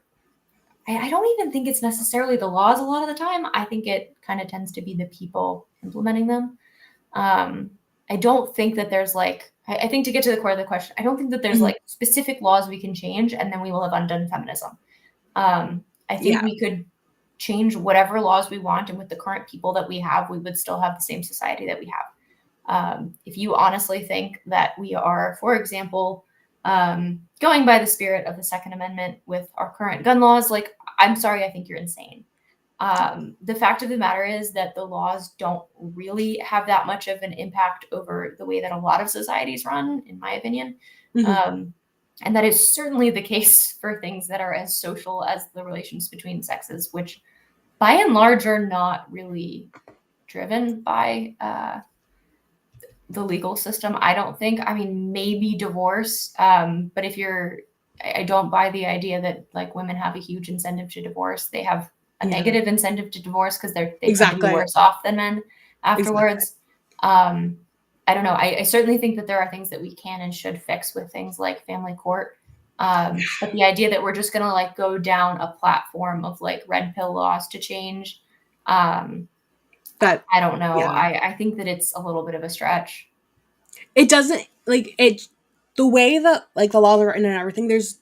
I don't even think it's necessarily the laws a lot of the time. I think it kind of tends to be the people implementing them. I don't think that there's like, I think to get to the core of the question, I don't think that there's Mhm. like specific laws we can change and then we will have undone feminism. I think Yeah, we could change whatever laws we want, and with the current people that we have, we would still have the same society that we have. If you honestly think that we are, for example, going by the spirit of the Second Amendment with our current gun laws, like, I'm sorry, I think you're insane. The fact of the matter is that the laws don't really have that much of an impact over the way that a lot of societies run, in my opinion. mhm. And that is certainly the case for things that are as social as the relations between sexes, which by and large are not really driven by the legal system. I don't think. I mean, maybe divorce, but I don't buy the idea that like women have a huge incentive to divorce. They have a Yeah, negative incentive to divorce because they tend to be exactly, worse off than men exactly. afterwards. Um, I don't know. I certainly think that there are things that we can and should fix with things like family court. But the idea that we're just gonna like go down a platform of like red pill laws to change, um, That, I don't know. yeah, I think that it's a little bit of a stretch. it doesn't like it. The way that like the laws are written and everything, there's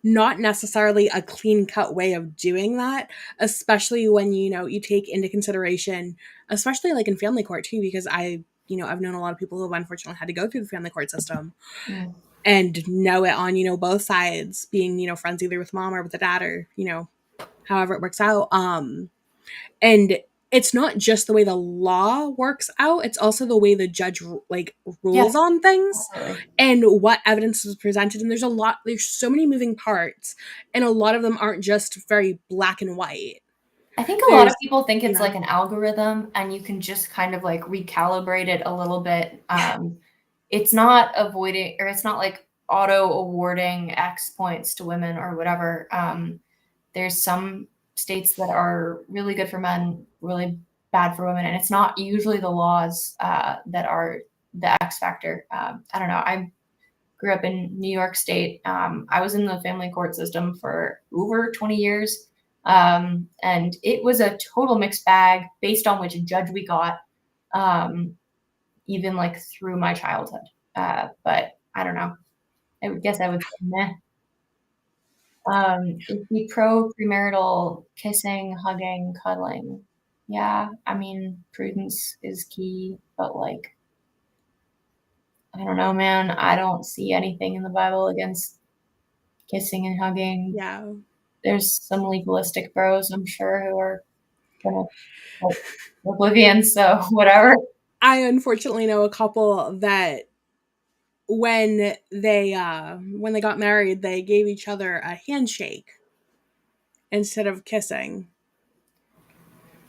not necessarily a clean cut way of doing that, especially when, you take into consideration, especially like in family court too, because I've known a lot of people who have unfortunately had to go through the family court system Mm. and know it on, both sides, being, friends either with mom or with the dad, or, however it works out. And it's not just the way the law works out, it's also the way the judge like Yeah, rules on things absolutely. and what evidence is presented. And there's so many moving parts, and a lot of them aren't just very black and white. I think a lot of There's people think it's yeah like an algorithm and you can just kind of like recalibrate it a little bit. It's not avoiding, or it's not like auto awarding X points to women or whatever. There's some states that are really good for men, really bad for women, and it's not usually the laws that are the X factor. I don't know. I grew up in New York State. I was in the family court system for over 20 years. And it was a total mixed bag based on which judge we got, even like through my childhood. But I don't know. I would guess I would say meh. Is the pro premarital kissing, hugging, cuddling? Yeah, I mean, prudence is key, but like, I don't know, man. I don't see anything in the Bible against kissing and hugging. yeah There's some legalistic bros, I'm sure, who are gonna like oblivion, so whatever. I unfortunately know a couple that when they got married, they gave each other a handshake instead of kissing.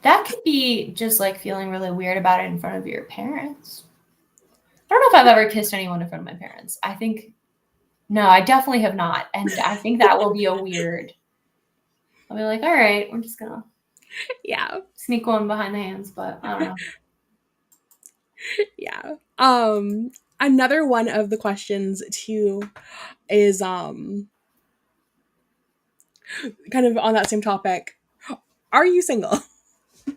That could be just like feeling really weird about it in front of your parents. I don't know if I've ever kissed anyone in front of my parents. I think no, I definitely have not, and I think that will be a weird. I'll be like, all right, we're just gonna Yeah. sneak one behind the hands, but I don't know. Yeah. Another one of the questions too is kind of on that same topic. Are you single?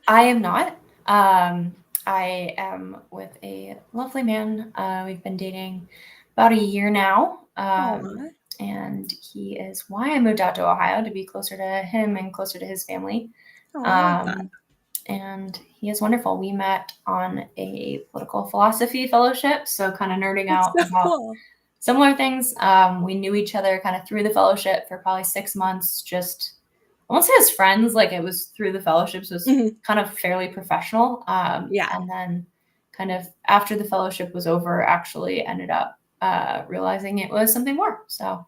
I am not. I am with a lovely man. We've been dating about a year now. Aw. And he is why I moved out to Ohio, to be closer to him and closer to his family. Oh, I love that. And he is wonderful. We met on a political philosophy fellowship, so kind of nerding That's out so about cool. similar things. We knew each other kind of through the fellowship for probably 6 months, just I won't say as friends, like it was through the fellowships, was Mhm. kind of fairly professional. Yeah. And then kind of after the fellowship was over, actually ended up realizing it was something more. So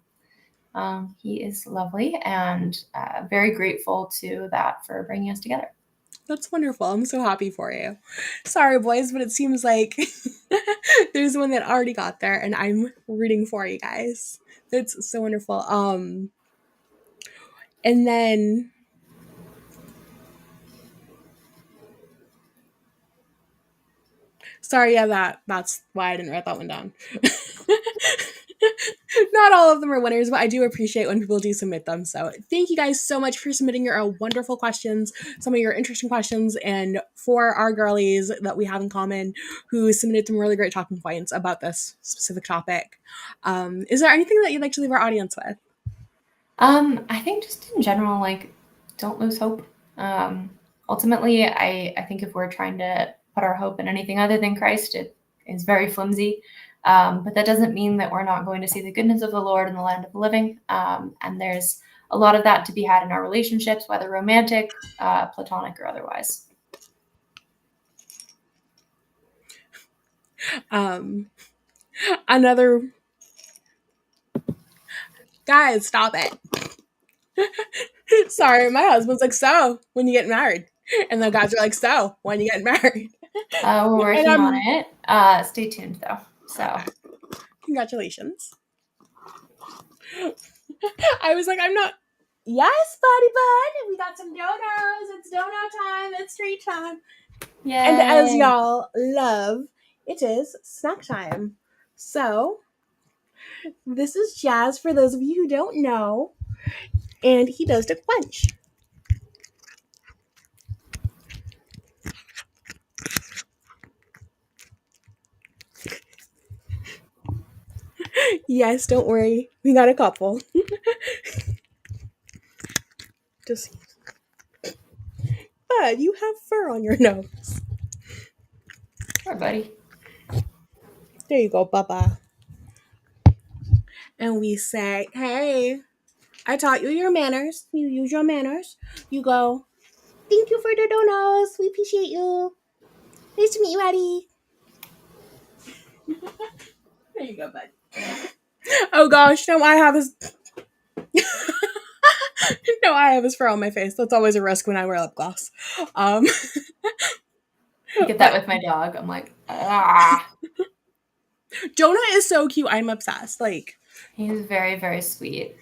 he is lovely, and very grateful to that for bringing us together. That's wonderful. I'm so happy for you. Sorry, boys, but it seems like there's one that already got there, and I'm rooting for you guys. That's so wonderful. And then sorry, yeah, that's why I didn't write that one down. Not all of them are winners, but I do appreciate when people do submit them. So thank you guys so much for submitting your wonderful questions, some of your interesting questions, and for our girlies that we have in common who submitted some really great talking points about this specific topic. Is there anything that you'd like to leave our audience with? I think just in general, like, don't lose hope. Ultimately, I think if we're trying to put our hope in anything other than Christ, it is very flimsy. But that doesn't mean that we're not going to see the goodness of the Lord in the land of the living. And there's a lot of that to be had in our relationships, whether romantic, platonic, or otherwise. Um, another guys, stop it. Sorry, my husband's like, so when you get married, and the guys are like, so when you get married. We're And working on I'm it. Stay tuned, though. So. okay. Congratulations. I was like, I'm not. Yes, buddy bud. We got some donuts. It's donut time. It's treat time. Yay. And as y'all love, it is snack time. So, this is Jazz for those of you who don't know. And he does the quench. Yes, don't worry. We got a couple. Just, but you have fur on your nose. Sure, buddy. There you go, Bubba. And we say, hey, I taught you your manners. You use your manners. You go, thank you for the donuts. We appreciate you. Nice to meet you, Eddie. There you go, bud. Oh gosh, now I have his no, I have his fur on my face. That's always a risk when I wear lip gloss. I get that with my dog. I'm like, ah. Donut is so cute. I'm obsessed. Like, He's very, very sweet.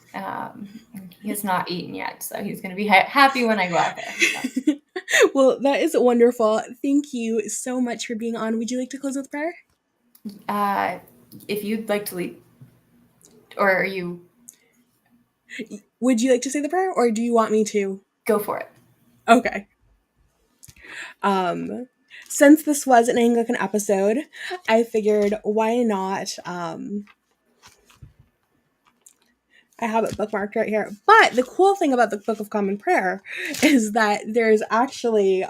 He has not eaten yet, so he's going to be happy when I go out there. Well, that is wonderful. Thank you so much for being on. Would you like to close with prayer? If you'd like to lead, or are you? Would you like to say the prayer, or do you want me to? Go for it. Okay. Since this was an Anglican episode, I figured why not, I have it bookmarked right here. But the cool thing about the Book of Common Prayer is that there's actually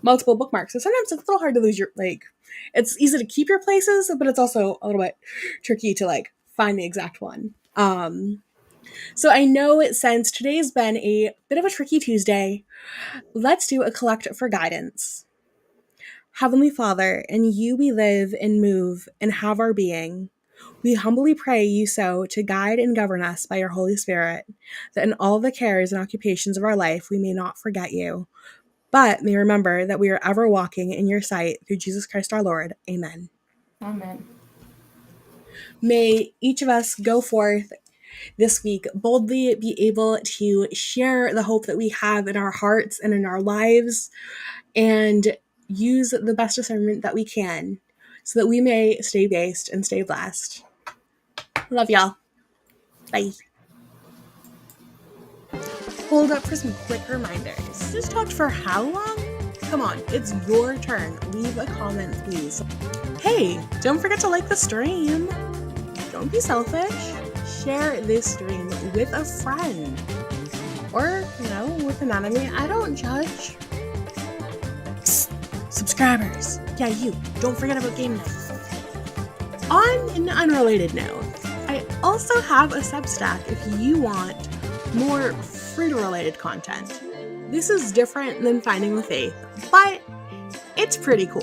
multiple bookmarks. So sometimes it's a little hard to lose your, like, it's easy to keep your places, but it's also a little bit tricky to, like, find the exact one. So I know since today's been a bit of a tricky Tuesday, let's do a collect for guidance. Heavenly Father, in you we live and move and have our being. We humbly pray you so to guide and govern us by your Holy Spirit, that in all the cares and occupations of our life we may not forget you, but may remember that we are ever walking in your sight through Jesus Christ our Lord. Amen. Amen. May each of us go forth this week boldly be able to share the hope that we have in our hearts and in our lives, and use the best discernment that we can so that we may stay based and stay blessed. Love y'all. Bye. Hold up for some quick reminders. Just talked for how long? Come on, it's your turn. Leave a comment, please. Hey, don't forget to like the stream. Don't be selfish. Share this stream with a friend. Or, with an enemy. I don't judge. Psst, subscribers. Yeah, you. Don't forget about game night. On an unrelated note, I also have a Substack if you want more Freda-related content. This is different than Finding the Faith, but it's pretty cool.